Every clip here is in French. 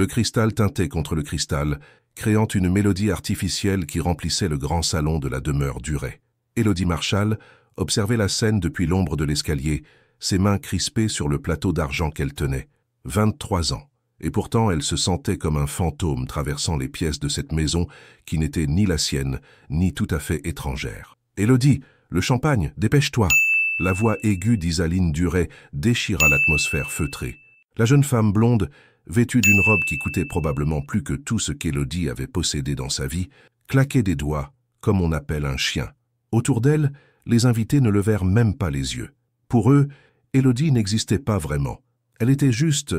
Le cristal tintait contre le cristal, créant une mélodie artificielle qui remplissait le grand salon de la demeure Duret. Élodie Marchal observait la scène depuis l'ombre de l'escalier, ses mains crispées sur le plateau d'argent qu'elle tenait. 23 ans. Et pourtant elle se sentait comme un fantôme traversant les pièces de cette maison qui n'était ni la sienne, ni tout à fait étrangère. « Élodie, le champagne, dépêche-toi !» La voix aiguë d'Isaline Duret déchira l'atmosphère feutrée. La jeune femme blonde, vêtue d'une robe qui coûtait probablement plus que tout ce qu'Élodie avait possédé dans sa vie, claquait des doigts, comme on appelle un chien. Autour d'elle, les invités ne levèrent même pas les yeux. Pour eux, Élodie n'existait pas vraiment. Elle était juste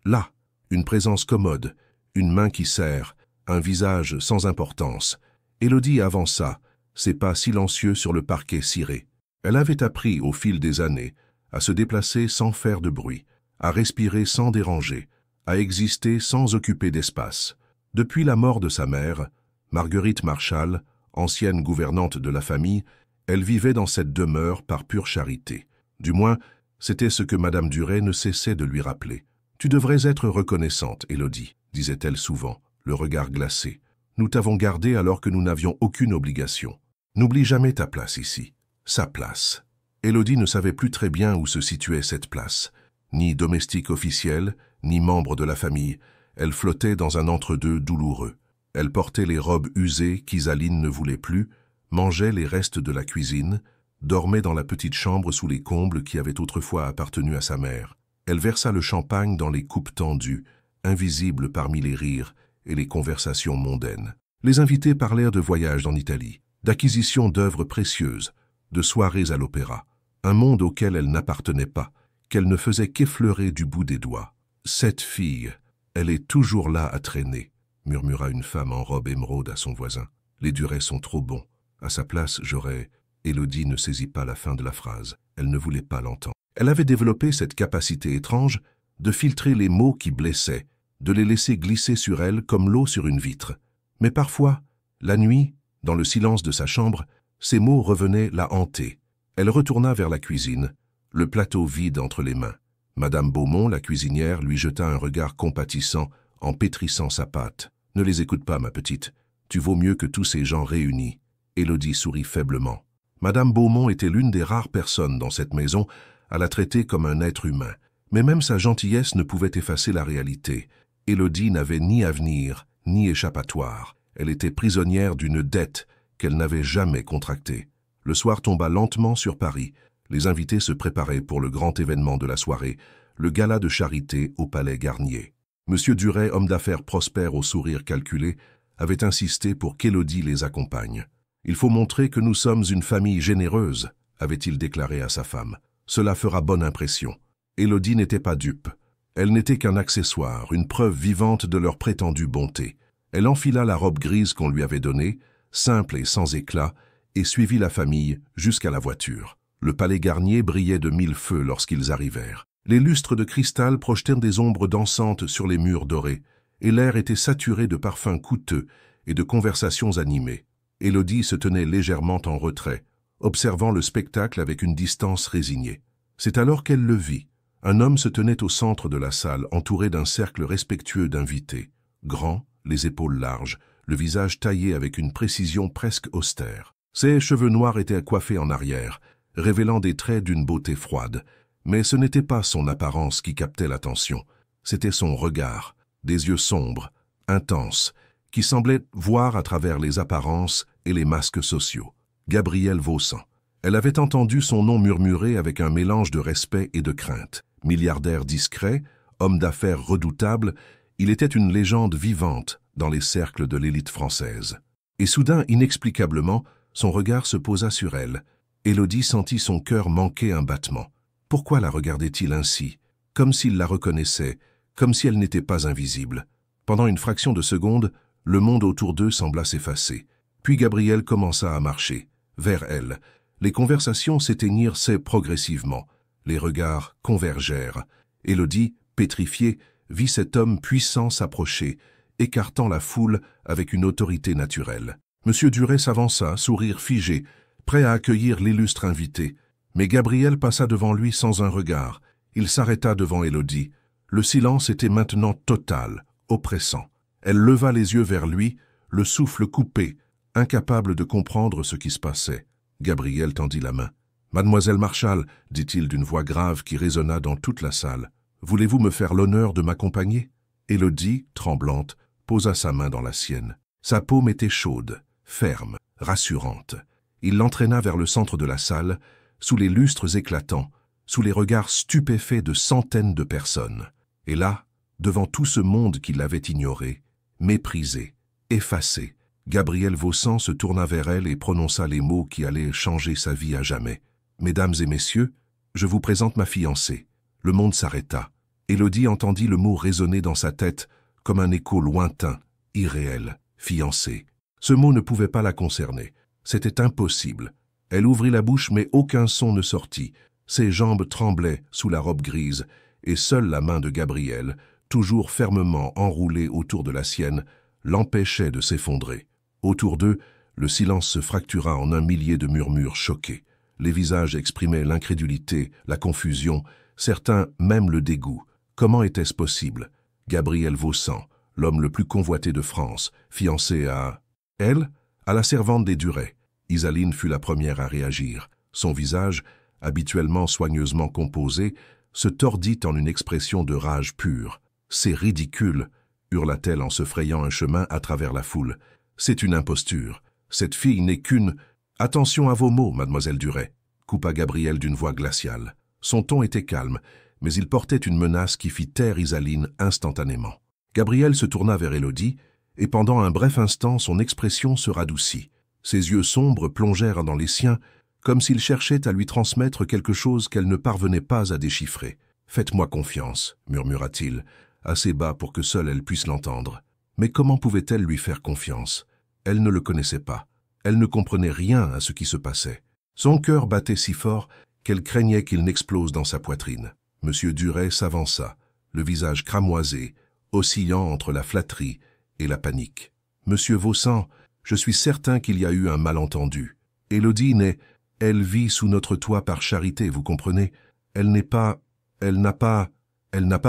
là, une présence commode, une main qui serre, un visage sans importance. Élodie avança, ses pas silencieux sur le parquet ciré. Elle avait appris au fil des années à se déplacer sans faire de bruit, à respirer sans déranger, à exister sans occuper d'espace. Depuis la mort de sa mère, Marguerite Marchal, ancienne gouvernante de la famille, elle vivait dans cette demeure par pure charité. Du moins, c'était ce que Madame Duret ne cessait de lui rappeler. « Tu devrais être reconnaissante, Élodie, » disait-elle souvent, le regard glacé. « Nous t'avons gardée alors que nous n'avions aucune obligation. N'oublie jamais ta place ici. » Sa place. Élodie ne savait plus très bien où se situait cette place. Ni domestique officiel, ni membre de la famille. Elle flottait dans un entre-deux douloureux. Elle portait les robes usées qu'Isaline ne voulait plus, mangeait les restes de la cuisine, dormait dans la petite chambre sous les combles qui avaient autrefois appartenu à sa mère. Elle versa le champagne dans les coupes tendues, invisibles parmi les rires et les conversations mondaines. Les invités parlèrent de voyages en Italie, d'acquisition d'œuvres précieuses, de soirées à l'opéra, un monde auquel elle n'appartenait pas, qu'elle ne faisait qu'effleurer du bout des doigts. « Cette fille, elle est toujours là à traîner », murmura une femme en robe émeraude à son voisin. « Les Duret sont trop bons. À sa place, j'aurais... » Élodie ne saisit pas la fin de la phrase. Elle ne voulait pas l'entendre. Elle avait développé cette capacité étrange de filtrer les mots qui blessaient, de les laisser glisser sur elle comme l'eau sur une vitre. Mais parfois, la nuit, dans le silence de sa chambre, ces mots revenaient la hanter. Elle retourna vers la cuisine, le plateau vide entre les mains. Madame Beaumont, la cuisinière, lui jeta un regard compatissant en pétrissant sa pâte. « Ne les écoute pas, ma petite. Tu vaux mieux que tous ces gens réunis. » Élodie sourit faiblement. Madame Beaumont était l'une des rares personnes dans cette maison à la traiter comme un être humain. Mais même sa gentillesse ne pouvait effacer la réalité. Élodie n'avait ni avenir, ni échappatoire. Elle était prisonnière d'une dette qu'elle n'avait jamais contractée. Le soir tomba lentement sur Paris. Les invités se préparaient pour le grand événement de la soirée, le gala de charité au Palais Garnier. Monsieur Duret, homme d'affaires prospère au sourire calculé, avait insisté pour qu'Élodie les accompagne. « Il faut montrer que nous sommes une famille généreuse », avait-il déclaré à sa femme. « Cela fera bonne impression. » Élodie n'était pas dupe. Elle n'était qu'un accessoire, une preuve vivante de leur prétendue bonté. Elle enfila la robe grise qu'on lui avait donnée, simple et sans éclat, et suivit la famille jusqu'à la voiture. Le palais Garnier brillait de 1000 feux lorsqu'ils arrivèrent. Les lustres de cristal projetaient des ombres dansantes sur les murs dorés, et l'air était saturé de parfums coûteux et de conversations animées. Élodie se tenait légèrement en retrait, observant le spectacle avec une distance résignée. C'est alors qu'elle le vit. Un homme se tenait au centre de la salle, entouré d'un cercle respectueux d'invités. Grand, les épaules larges, le visage taillé avec une précision presque austère. Ses cheveux noirs étaient coiffés en arrière, révélant des traits d'une beauté froide. Mais ce n'était pas son apparence qui captait l'attention, c'était son regard, des yeux sombres, intenses, qui semblaient voir à travers les apparences et les masques sociaux. Gabriel Vaussan. Elle avait entendu son nom murmuré avec un mélange de respect et de crainte. Milliardaire discret, homme d'affaires redoutable, il était une légende vivante dans les cercles de l'élite française. Et soudain, inexplicablement, son regard se posa sur elle. Élodie sentit son cœur manquer un battement. Pourquoi la regardait-il ainsi? Comme s'il la reconnaissait, comme si elle n'était pas invisible. Pendant une fraction de seconde, le monde autour d'eux sembla s'effacer. Puis Gabriel commença à marcher, vers elle. Les conversations s'éteignirent progressivement. Les regards convergèrent. Élodie, pétrifiée, vit cet homme puissant s'approcher, écartant la foule avec une autorité naturelle. Monsieur Duret s'avança, sourire figé, prêt à accueillir l'illustre invité. Mais Gabriel passa devant lui sans un regard. Il s'arrêta devant Élodie. Le silence était maintenant total, oppressant. Elle leva les yeux vers lui, le souffle coupé, incapable de comprendre ce qui se passait. Gabriel tendit la main. « Mademoiselle Marshall, dit-il d'une voix grave qui résonna dans toute la salle, voulez-vous me faire l'honneur de m'accompagner ?» Élodie, tremblante, posa sa main dans la sienne. Sa paume était chaude, ferme, rassurante. Il l'entraîna vers le centre de la salle, sous les lustres éclatants, sous les regards stupéfaits de centaines de personnes. Et là, devant tout ce monde qui l'avait ignoré, méprisé, effacé, Gabriel Vaussan se tourna vers elle et prononça les mots qui allaient changer sa vie à jamais. « Mesdames et messieurs, je vous présente ma fiancée. » Le monde s'arrêta. Élodie entendit le mot résonner dans sa tête comme un écho lointain, irréel, fiancée. Ce mot ne pouvait pas la concerner. C'était impossible. Elle ouvrit la bouche mais aucun son ne sortit. Ses jambes tremblaient sous la robe grise et seule la main de Gabriel, toujours fermement enroulée autour de la sienne, l'empêchait de s'effondrer. Autour d'eux, le silence se fractura en un millier de murmures choqués. Les visages exprimaient l'incrédulité, la confusion, certains même le dégoût. Comment était-ce possible? Gabriel Vaussan, l'homme le plus convoité de France, fiancé à... Elle? À la servante des Duret. Isaline fut la première à réagir. Son visage, habituellement soigneusement composé, se tordit en une expression de rage pure. « C'est ridicule !» hurla-t-elle en se frayant un chemin à travers la foule. « C'est une imposture. Cette fille n'est qu'une... » « Attention à vos mots, mademoiselle Duret !» coupa Gabriel d'une voix glaciale. Son ton était calme, mais il portait une menace qui fit taire Isaline instantanément. Gabriel se tourna vers Élodie, et pendant un bref instant son expression se radoucit. Ses yeux sombres plongèrent dans les siens, comme s'il cherchait à lui transmettre quelque chose qu'elle ne parvenait pas à déchiffrer. « Faites-moi confiance », murmura-t-il, assez bas pour que seule elle puisse l'entendre. Mais comment pouvait-elle lui faire confiance? Elle ne le connaissait pas. Elle ne comprenait rien à ce qui se passait. Son cœur battait si fort qu'elle craignait qu'il n'explose dans sa poitrine. Monsieur Duret s'avança, le visage cramoisé, oscillant entre la flatterie et la panique. « Monsieur Vaussan, je suis certain qu'il y a eu un malentendu. Élodie n'est... Elle vit sous notre toit par charité, vous comprenez? Elle n'a pas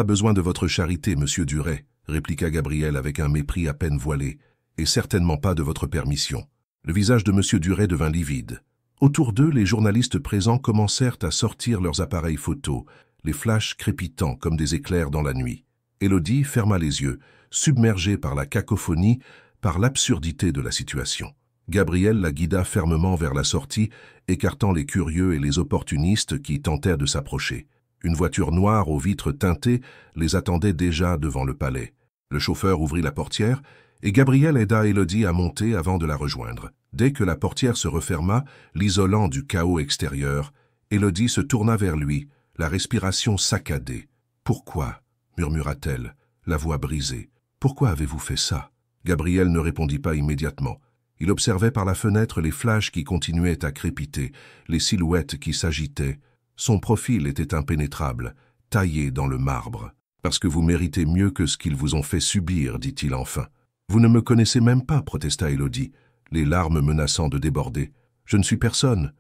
besoin de votre charité, monsieur Duret, répliqua Gabriel avec un mépris à peine voilé, et certainement pas de votre permission. » Le visage de monsieur Duret devint livide. Autour d'eux, les journalistes présents commencèrent à sortir leurs appareils photos, les flashs crépitant comme des éclairs dans la nuit. Élodie ferma les yeux, submergée par la cacophonie, par l'absurdité de la situation. Gabriel la guida fermement vers la sortie, écartant les curieux et les opportunistes qui tentèrent de s'approcher. Une voiture noire aux vitres teintées les attendait déjà devant le palais. Le chauffeur ouvrit la portière, et Gabriel aida Élodie à monter avant de la rejoindre. Dès que la portière se referma, l'isolant du chaos extérieur, Élodie se tourna vers lui, la respiration saccadée. « Pourquoi ?» murmura-t-elle, la voix brisée. « Pourquoi avez-vous fait ça ?» Gabriel ne répondit pas immédiatement. Il observait par la fenêtre les flashs qui continuaient à crépiter, les silhouettes qui s'agitaient. Son profil était impénétrable, taillé dans le marbre. « Parce que vous méritez mieux que ce qu'ils vous ont fait subir, dit-il enfin. « Vous ne me connaissez même pas, protesta Élodie, les larmes menaçant de déborder. « Je ne suis personne.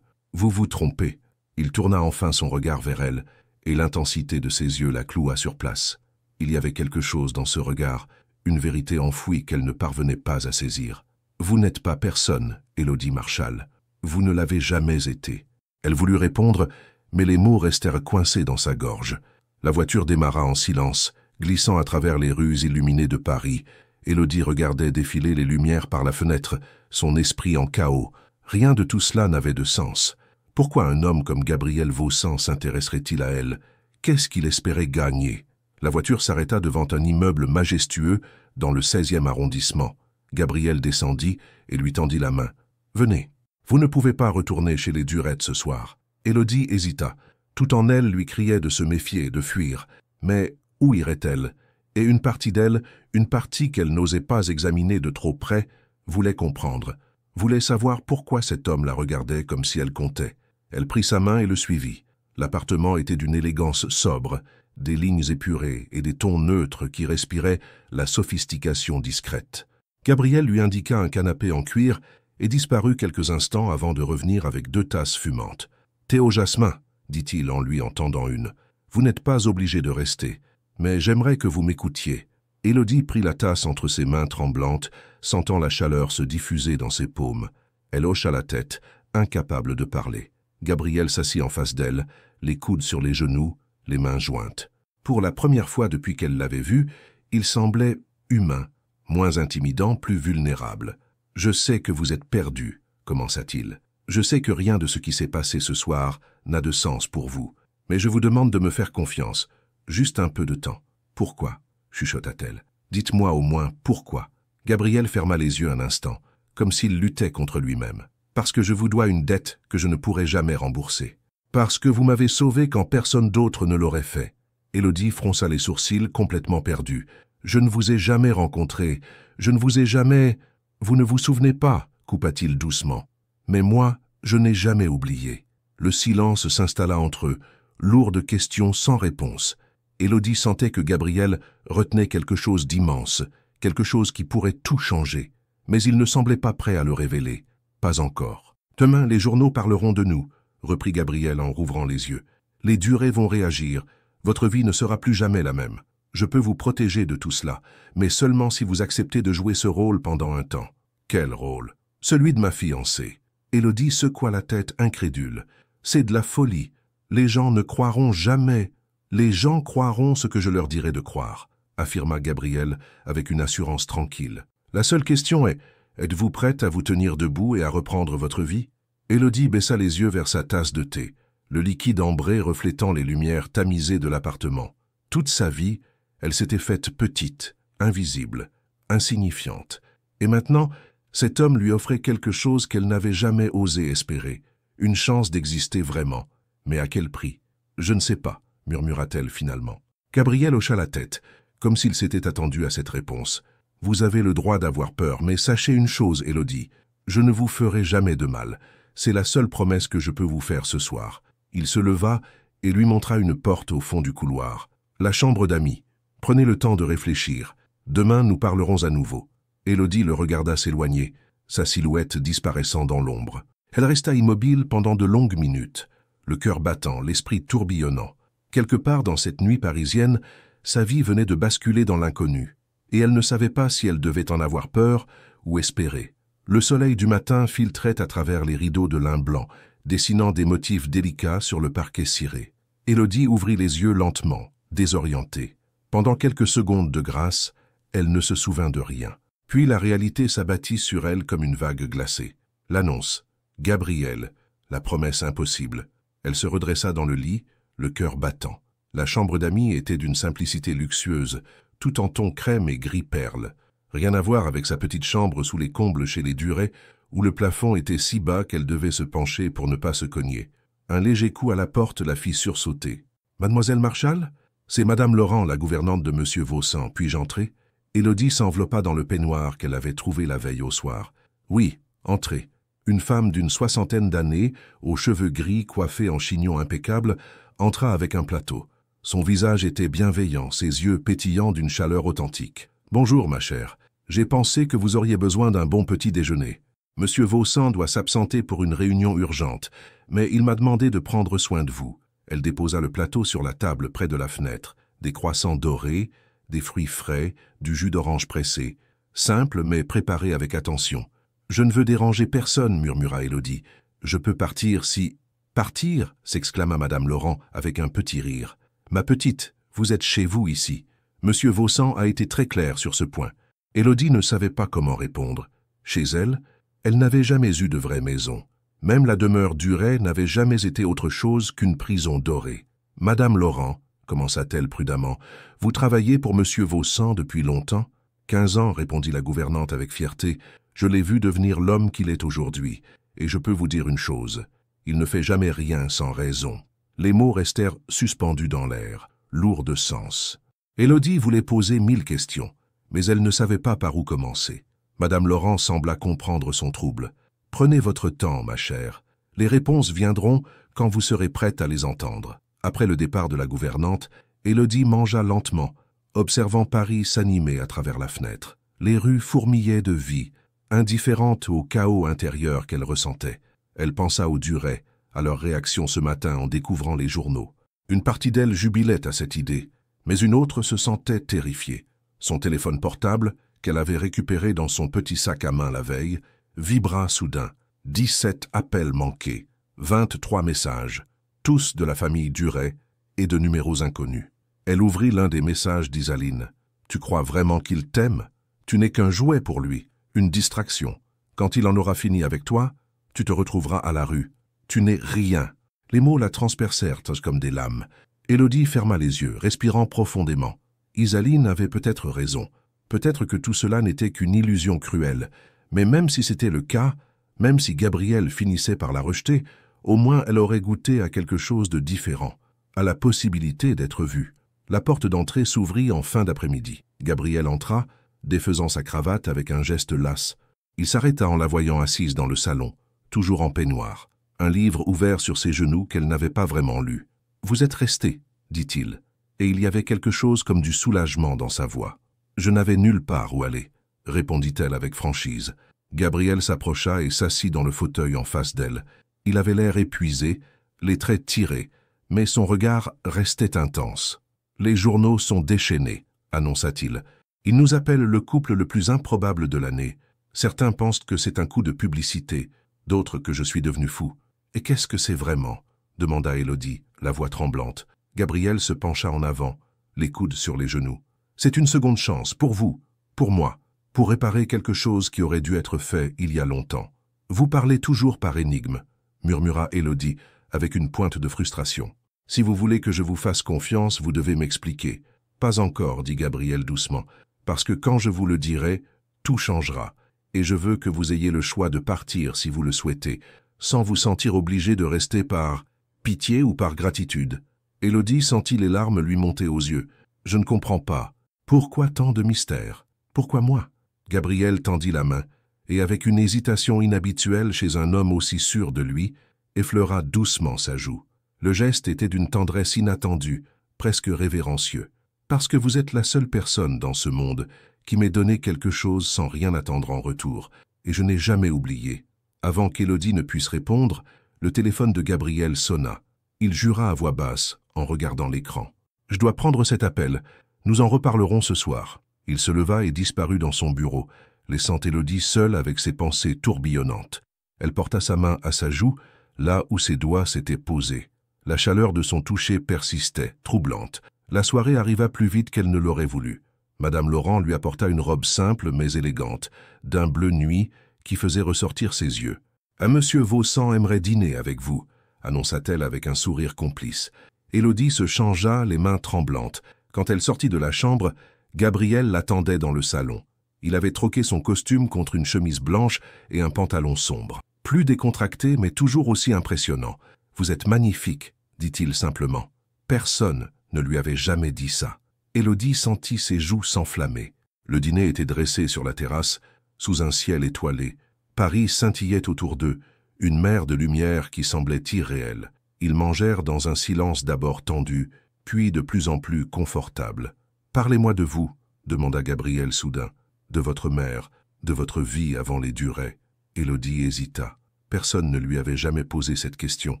Vous vous trompez. » Il tourna enfin son regard vers elle, et l'intensité de ses yeux la cloua sur place. Il y avait quelque chose dans ce regard, une vérité enfouie qu'elle ne parvenait pas à saisir. « Vous n'êtes pas personne, Élodie Marshall. Vous ne l'avez jamais été. » Elle voulut répondre, mais les mots restèrent coincés dans sa gorge. La voiture démarra en silence, glissant à travers les rues illuminées de Paris. Élodie regardait défiler les lumières par la fenêtre, son esprit en chaos. Rien de tout cela n'avait de sens. Pourquoi un homme comme Gabriel Vaussan s'intéresserait-il à elle? Qu'est-ce qu'il espérait gagner? La voiture s'arrêta devant un immeuble majestueux dans le 16e arrondissement. Gabriel descendit et lui tendit la main. « Venez. Vous ne pouvez pas retourner chez les Duret ce soir. » Élodie hésita. Tout en elle lui criait de se méfier, de fuir. Mais où irait-elle? Et une partie d'elle, une partie qu'elle n'osait pas examiner de trop près, voulait comprendre, voulait savoir pourquoi cet homme la regardait comme si elle comptait. Elle prit sa main et le suivit. L'appartement était d'une élégance sobre, des lignes épurées et des tons neutres qui respiraient la sophistication discrète. Gabriel lui indiqua un canapé en cuir et disparut quelques instants avant de revenir avec 2 tasses fumantes. « Thé au jasmin » dit-il en lui en tendant une. « Vous n'êtes pas obligé de rester, mais j'aimerais que vous m'écoutiez. Élodie prit la tasse entre ses mains tremblantes, sentant la chaleur se diffuser dans ses paumes. Elle hocha la tête, incapable de parler. Gabriel s'assit en face d'elle, les coudes sur les genoux, les mains jointes. Pour la première fois depuis qu'elle l'avait vu, il semblait humain, moins intimidant, plus vulnérable. « Je sais que vous êtes perdu, » commença-t-il. « Je sais que rien de ce qui s'est passé ce soir n'a de sens pour vous. Mais je vous demande de me faire confiance. Juste un peu de temps. »« Pourquoi ?» chuchota-t-elle. « Dites-moi au moins pourquoi. » Gabriel ferma les yeux un instant, comme s'il luttait contre lui-même. « Parce que je vous dois une dette que je ne pourrai jamais rembourser. Parce que vous m'avez sauvé quand personne d'autre ne l'aurait fait. » Élodie fronça les sourcils, complètement perdue. « Je ne vous ai jamais rencontré. Je ne vous ai jamais... » « Vous ne vous souvenez pas, coupa-t-il doucement. « Mais moi, je n'ai jamais oublié. » Le silence s'installa entre eux, lourde question sans réponse. Élodie sentait que Gabriel retenait quelque chose d'immense, quelque chose qui pourrait tout changer. Mais il ne semblait pas prêt à le révéler. Pas encore. « Demain, les journaux parleront de nous, » reprit Gabriel en rouvrant les yeux. « Les durées vont réagir. Votre vie ne sera plus jamais la même. Je peux vous protéger de tout cela, mais seulement si vous acceptez de jouer ce rôle pendant un temps. » « Quel rôle ?»« Celui de ma fiancée. » Élodie secoua la tête incrédule. « C'est de la folie. Les gens ne croiront jamais. Les gens croiront ce que je leur dirai de croire, » affirma Gabriel avec une assurance tranquille. « La seule question est, êtes-vous prête à vous tenir debout et à reprendre votre vie ?» Élodie baissa les yeux vers sa tasse de thé, le liquide ambré reflétant les lumières tamisées de l'appartement. Toute sa vie, elle s'était faite petite, invisible, insignifiante. Et maintenant, cet homme lui offrait quelque chose qu'elle n'avait jamais osé espérer, une chance d'exister vraiment. Mais à quel prix? « Je ne sais pas, » murmura-t-elle finalement. Gabriel hocha la tête, comme s'il s'était attendu à cette réponse. « Vous avez le droit d'avoir peur, mais sachez une chose, Élodie. Je ne vous ferai jamais de mal. C'est la seule promesse que je peux vous faire ce soir. » Il se leva et lui montra une porte au fond du couloir. « La chambre d'amis. Prenez le temps de réfléchir. Demain, nous parlerons à nouveau. » Élodie le regarda s'éloigner, sa silhouette disparaissant dans l'ombre. Elle resta immobile pendant de longues minutes, le cœur battant, l'esprit tourbillonnant. Quelque part dans cette nuit parisienne, sa vie venait de basculer dans l'inconnu, et elle ne savait pas si elle devait en avoir peur ou espérer. Le soleil du matin filtrait à travers les rideaux de lin blanc, dessinant des motifs délicats sur le parquet ciré. Élodie ouvrit les yeux lentement, désorientée. Pendant quelques secondes de grâce, elle ne se souvint de rien. Puis la réalité s'abattit sur elle comme une vague glacée. L'annonce, Gabriel, la promesse impossible. Elle se redressa dans le lit, le cœur battant. La chambre d'amis était d'une simplicité luxueuse, tout en ton crème et gris perle. Rien à voir avec sa petite chambre sous les combles chez les Duret, où le plafond était si bas qu'elle devait se pencher pour ne pas se cogner. Un léger coup à la porte la fit sursauter. « Mademoiselle Marchal ? C'est Madame Laurent, la gouvernante de Monsieur Vaussan. Puis-je entrer ?» Élodie s'enveloppa dans le peignoir qu'elle avait trouvé la veille au soir. « Oui, entrez. » Une femme d'une 60aine d'années, aux cheveux gris coiffés en chignon impeccable, entra avec un plateau. Son visage était bienveillant, ses yeux pétillants d'une chaleur authentique. « Bonjour, ma chère. J'ai pensé que vous auriez besoin d'un bon petit déjeuner. Monsieur Vaussan doit s'absenter pour une réunion urgente, mais il m'a demandé de prendre soin de vous. » Elle déposa le plateau sur la table près de la fenêtre. Des croissants dorés, des fruits frais, du jus d'orange pressé. Simple, mais préparé avec attention. « Je ne veux déranger personne, » murmura Élodie. « Je peux partir si... »« Partir » s'exclama Madame Laurent avec un petit rire. « Ma petite, vous êtes chez vous ici. Monsieur Vaussan a été très clair sur ce point. » Élodie ne savait pas comment répondre. Chez elle, elle n'avait jamais eu de vraie maison. Même la demeure Duret n'avait jamais été autre chose qu'une prison dorée. « Madame Laurent, » commença-t-elle prudemment, « vous travaillez pour Monsieur Vaussan depuis longtemps ?»« 15 ans, » répondit la gouvernante avec fierté. « Je l'ai vu devenir l'homme qu'il est aujourd'hui. Et je peux vous dire une chose, il ne fait jamais rien sans raison. » Les mots restèrent suspendus dans l'air, lourds de sens. Élodie voulait poser 1000 questions, mais elle ne savait pas par où commencer. Madame Laurent sembla comprendre son trouble. « Prenez votre temps, ma chère. Les réponses viendront quand vous serez prête à les entendre. » Après le départ de la gouvernante, Élodie mangea lentement, observant Paris s'animer à travers la fenêtre. Les rues fourmillaient de vie, indifférentes au chaos intérieur qu'elle ressentait. Elle pensa aux Duret, à leur réaction ce matin en découvrant les journaux. Une partie d'elle jubilait à cette idée, mais une autre se sentait terrifiée. Son téléphone portable, qu'elle avait récupéré dans son petit sac à main la veille, vibra soudain. 17 appels manqués, 23 messages, tous de la famille Duret et de numéros inconnus. Elle ouvrit l'un des messages d'Isaline. « Tu crois vraiment qu'il t'aime? Tu n'es qu'un jouet pour lui, une distraction. Quand il en aura fini avec toi, tu te retrouveras à la rue. Tu n'es rien. » Les mots la transpercèrent comme des lames. Élodie ferma les yeux, respirant profondément. Isaline avait peut-être raison. Peut-être que tout cela n'était qu'une illusion cruelle. Mais même si c'était le cas, même si Gabriel finissait par la rejeter, au moins elle aurait goûté à quelque chose de différent, à la possibilité d'être vue. La porte d'entrée s'ouvrit en fin d'après-midi. Gabriel entra, défaisant sa cravate avec un geste las. Il s'arrêta en la voyant assise dans le salon, toujours en peignoir, un livre ouvert sur ses genoux qu'elle n'avait pas vraiment lu. « Vous êtes resté, dit-il, et il y avait quelque chose comme du soulagement dans sa voix. « Je n'avais nulle part où aller, répondit-elle avec franchise. Gabriel s'approcha et s'assit dans le fauteuil en face d'elle. Il avait l'air épuisé, les traits tirés, mais son regard restait intense. « Les journaux sont déchaînés, annonça-t-il. Ils nous appellent le couple le plus improbable de l'année. Certains pensent que c'est un coup de publicité, d'autres que je suis devenu fou. Et qu'est-ce que c'est vraiment ?» demanda Élodie, la voix tremblante. Gabriel se pencha en avant, les coudes sur les genoux. « C'est une seconde chance, pour vous, pour moi, pour réparer quelque chose qui aurait dû être fait il y a longtemps. Vous parlez toujours par énigme, » murmura Élodie, avec une pointe de frustration. « Si vous voulez que je vous fasse confiance, vous devez m'expliquer. »« Pas encore, » dit Gabriel doucement, « parce que quand je vous le dirai, tout changera, et je veux que vous ayez le choix de partir si vous le souhaitez, sans vous sentir obligé de rester par pitié ou par gratitude. » Élodie sentit les larmes lui monter aux yeux. « Je ne comprends pas. Pourquoi tant de mystère? Pourquoi moi ?» Gabriel tendit la main, et avec une hésitation inhabituelle chez un homme aussi sûr de lui, effleura doucement sa joue. Le geste était d'une tendresse inattendue, presque révérencieux. « Parce que vous êtes la seule personne dans ce monde qui m'ait donné quelque chose sans rien attendre en retour, et je n'ai jamais oublié. » Avant qu'Élodie ne puisse répondre, le téléphone de Gabriel sonna. Il jura à voix basse, en regardant l'écran. « Je dois prendre cet appel. Nous en reparlerons ce soir. » Il se leva et disparut dans son bureau, laissant Élodie seule avec ses pensées tourbillonnantes. Elle porta sa main à sa joue, là où ses doigts s'étaient posés. La chaleur de son toucher persistait, troublante. La soirée arriva plus vite qu'elle ne l'aurait voulu. Madame Laurent lui apporta une robe simple mais élégante, d'un bleu nuit qui faisait ressortir ses yeux. « Un monsieur Vaussan aimerait dîner avec vous », annonça-t-elle avec un sourire complice. Élodie se changea, les mains tremblantes. Quand elle sortit de la chambre, Gabriel l'attendait dans le salon. Il avait troqué son costume contre une chemise blanche et un pantalon sombre. Plus décontracté, mais toujours aussi impressionnant. « Vous êtes magnifique », dit-il simplement. Personne ne lui avait jamais dit ça. Élodie sentit ses joues s'enflammer. Le dîner était dressé sur la terrasse, sous un ciel étoilé. Paris scintillait autour d'eux, une mer de lumière qui semblait irréelle. Ils mangèrent dans un silence d'abord tendu, puis de plus en plus confortable. « Parlez-moi de vous, » demanda Gabriel soudain. « De votre mère, de votre vie avant les Duret. » Élodie hésita. Personne ne lui avait jamais posé cette question.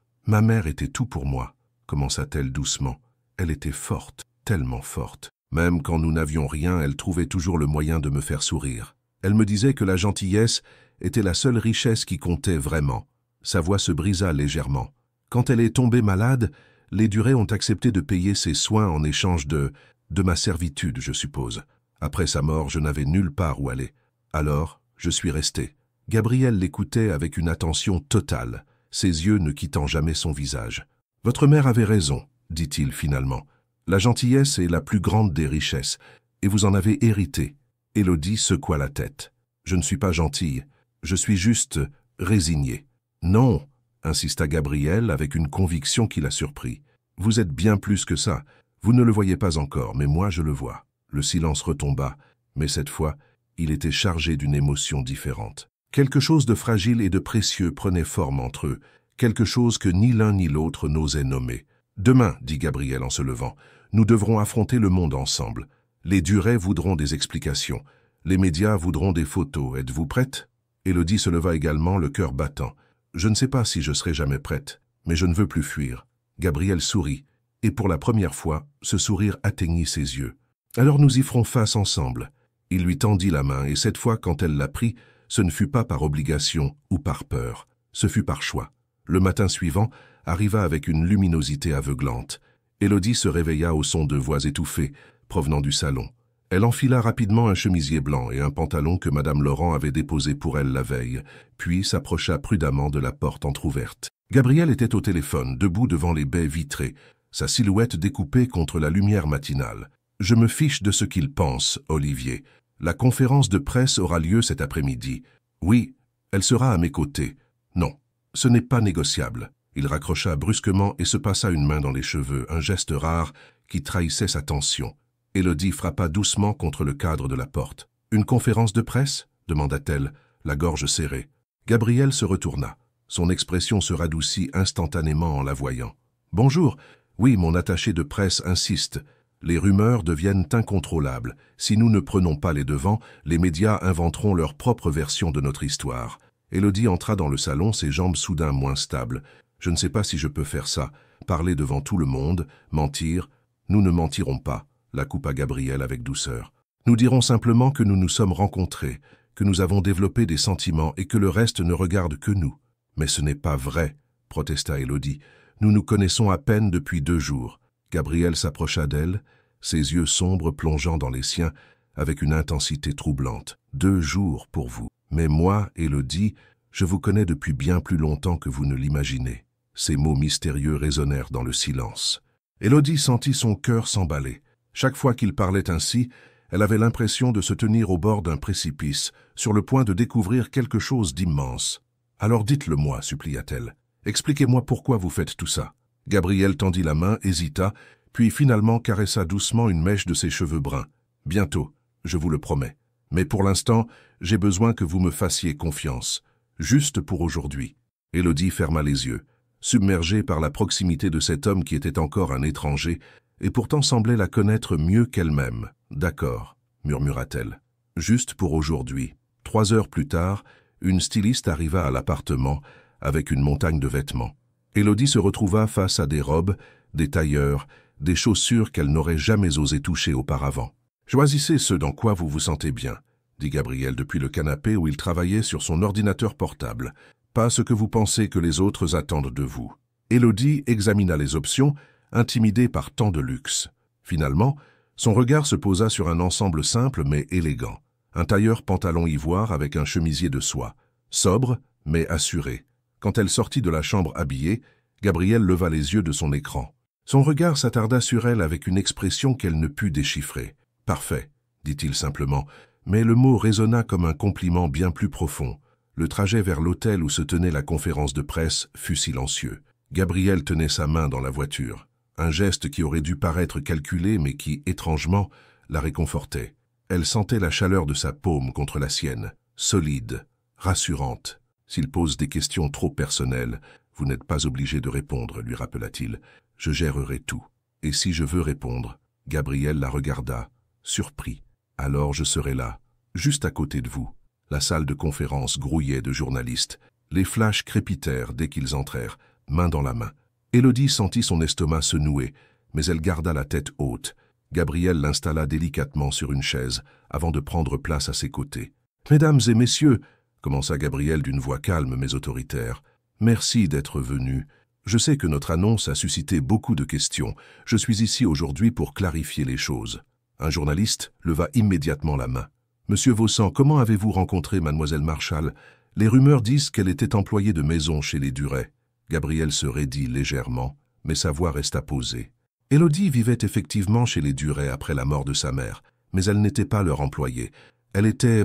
« Ma mère était tout pour moi, » commença-t-elle doucement. Elle était forte, tellement forte. Même quand nous n'avions rien, elle trouvait toujours le moyen de me faire sourire. Elle me disait que la gentillesse était la seule richesse qui comptait vraiment. Sa voix se brisa légèrement. Quand elle est tombée malade, les Duret ont accepté de payer ses soins en échange de ma servitude, je suppose. Après sa mort, je n'avais nulle part où aller. Alors, je suis resté. Gabriel l'écoutait avec une attention totale, ses yeux ne quittant jamais son visage. « Votre mère avait raison, » dit-il finalement. « La gentillesse est la plus grande des richesses, et vous en avez hérité. » Élodie secoua la tête. « Je ne suis pas gentille, je suis juste résignée. »« Non, » insista Gabriel avec une conviction qui la surprit. « Vous êtes bien plus que ça. Vous ne le voyez pas encore, mais moi je le vois. » Le silence retomba, mais cette fois, il était chargé d'une émotion différente. Quelque chose de fragile et de précieux prenait forme entre eux, quelque chose que ni l'un ni l'autre n'osait nommer. « Demain, » dit Gabriel en se levant, « nous devrons affronter le monde ensemble. Les Duret voudront des explications. Les médias voudront des photos. Êtes-vous prête ?» Élodie se leva également, le cœur battant. « Je ne sais pas si je serai jamais prête, mais je ne veux plus fuir. » Gabriel sourit, et pour la première fois, ce sourire atteignit ses yeux. Alors nous y ferons face ensemble. Il lui tendit la main, et cette fois, quand elle la prit, ce ne fut pas par obligation ou par peur, ce fut par choix. Le matin suivant arriva avec une luminosité aveuglante. Élodie se réveilla au son de voix étouffées provenant du salon. Elle enfila rapidement un chemisier blanc et un pantalon que Madame Laurent avait déposé pour elle la veille, puis s'approcha prudemment de la porte entr'ouverte. Gabriel était au téléphone, debout devant les baies vitrées, sa silhouette découpée contre la lumière matinale. « Je me fiche de ce qu'il pense, Olivier. La conférence de presse aura lieu cet après-midi. Oui, elle sera à mes côtés. Non, ce n'est pas négociable. » Il raccrocha brusquement et se passa une main dans les cheveux, un geste rare qui trahissait sa tension. Élodie frappa doucement contre le cadre de la porte. « Une conférence de presse ?» demanda-t-elle, la gorge serrée. Gabriel se retourna. Son expression se radoucit instantanément en la voyant. « Bonjour. Oui, mon attaché de presse insiste. Les rumeurs deviennent incontrôlables. Si nous ne prenons pas les devants, les médias inventeront leur propre version de notre histoire. » Élodie entra dans le salon, ses jambes soudain moins stables. « Je ne sais pas si je peux faire ça. Parler devant tout le monde, mentir. Nous ne mentirons pas. » la coupa Gabriel avec douceur. « Nous dirons simplement que nous nous sommes rencontrés, que nous avons développé des sentiments et que le reste ne regarde que nous. »« Mais ce n'est pas vrai, » protesta Élodie. « Nous nous connaissons à peine depuis 2 jours. » Gabriel s'approcha d'elle, ses yeux sombres plongeant dans les siens avec une intensité troublante. « 2 jours pour vous. Mais moi, Élodie, je vous connais depuis bien plus longtemps que vous ne l'imaginez. » Ces mots mystérieux résonnèrent dans le silence. Élodie sentit son cœur s'emballer. Chaque fois qu'il parlait ainsi, elle avait l'impression de se tenir au bord d'un précipice, sur le point de découvrir quelque chose d'immense. « Alors dites-le-moi, supplia-t-elle. Expliquez-moi pourquoi vous faites tout ça. » Gabriel tendit la main, hésita, puis finalement caressa doucement une mèche de ses cheveux bruns. « Bientôt, je vous le promets. Mais pour l'instant, j'ai besoin que vous me fassiez confiance. Juste pour aujourd'hui. » Élodie ferma les yeux. Submergée par la proximité de cet homme qui était encore un étranger, et pourtant semblait la connaître mieux qu'elle-même. « D'accord, » murmura-t-elle. « Juste pour aujourd'hui. » 3 heures plus tard, une styliste arriva à l'appartement avec une montagne de vêtements. Élodie se retrouva face à des robes, des tailleurs, des chaussures qu'elle n'aurait jamais osé toucher auparavant. « Choisissez ce dans quoi vous vous sentez bien, » dit Gabriel depuis le canapé où il travaillait sur son ordinateur portable. « Pas ce que vous pensez que les autres attendent de vous. » Élodie examina les options, intimidée par tant de luxe. Finalement, son regard se posa sur un ensemble simple mais élégant. Un tailleur pantalon ivoire avec un chemisier de soie. Sobre, mais assuré. Quand elle sortit de la chambre habillée, Gabriel leva les yeux de son écran. Son regard s'attarda sur elle avec une expression qu'elle ne put déchiffrer. « Parfait », dit-il simplement, mais le mot résonna comme un compliment bien plus profond. Le trajet vers l'hôtel où se tenait la conférence de presse fut silencieux. Gabriel tenait sa main dans la voiture. Un geste qui aurait dû paraître calculé mais qui, étrangement, la réconfortait. Elle sentait la chaleur de sa paume contre la sienne, solide, rassurante. « S'il pose des questions trop personnelles, vous n'êtes pas obligé de répondre, lui rappela-t-il. Je gérerai tout. Et si je veux répondre ?» Gabriel la regarda, surpris. « Alors je serai là, juste à côté de vous. » La salle de conférence grouillait de journalistes. Les flashs crépitèrent dès qu'ils entrèrent, main dans la main. Élodie sentit son estomac se nouer, mais elle garda la tête haute. Gabriel l'installa délicatement sur une chaise, avant de prendre place à ses côtés. « Mesdames et messieurs, » commença Gabriel d'une voix calme mais autoritaire, « merci d'être venus. Je sais que notre annonce a suscité beaucoup de questions. Je suis ici aujourd'hui pour clarifier les choses. » Un journaliste leva immédiatement la main. « Monsieur Vaucent, comment avez-vous rencontré Mademoiselle Marchal? Les rumeurs disent qu'elle était employée de maison chez les Duret. » Gabriel se raidit légèrement, mais sa voix resta posée. Élodie vivait effectivement chez les Duret après la mort de sa mère, mais elle n'était pas leur employée. Elle était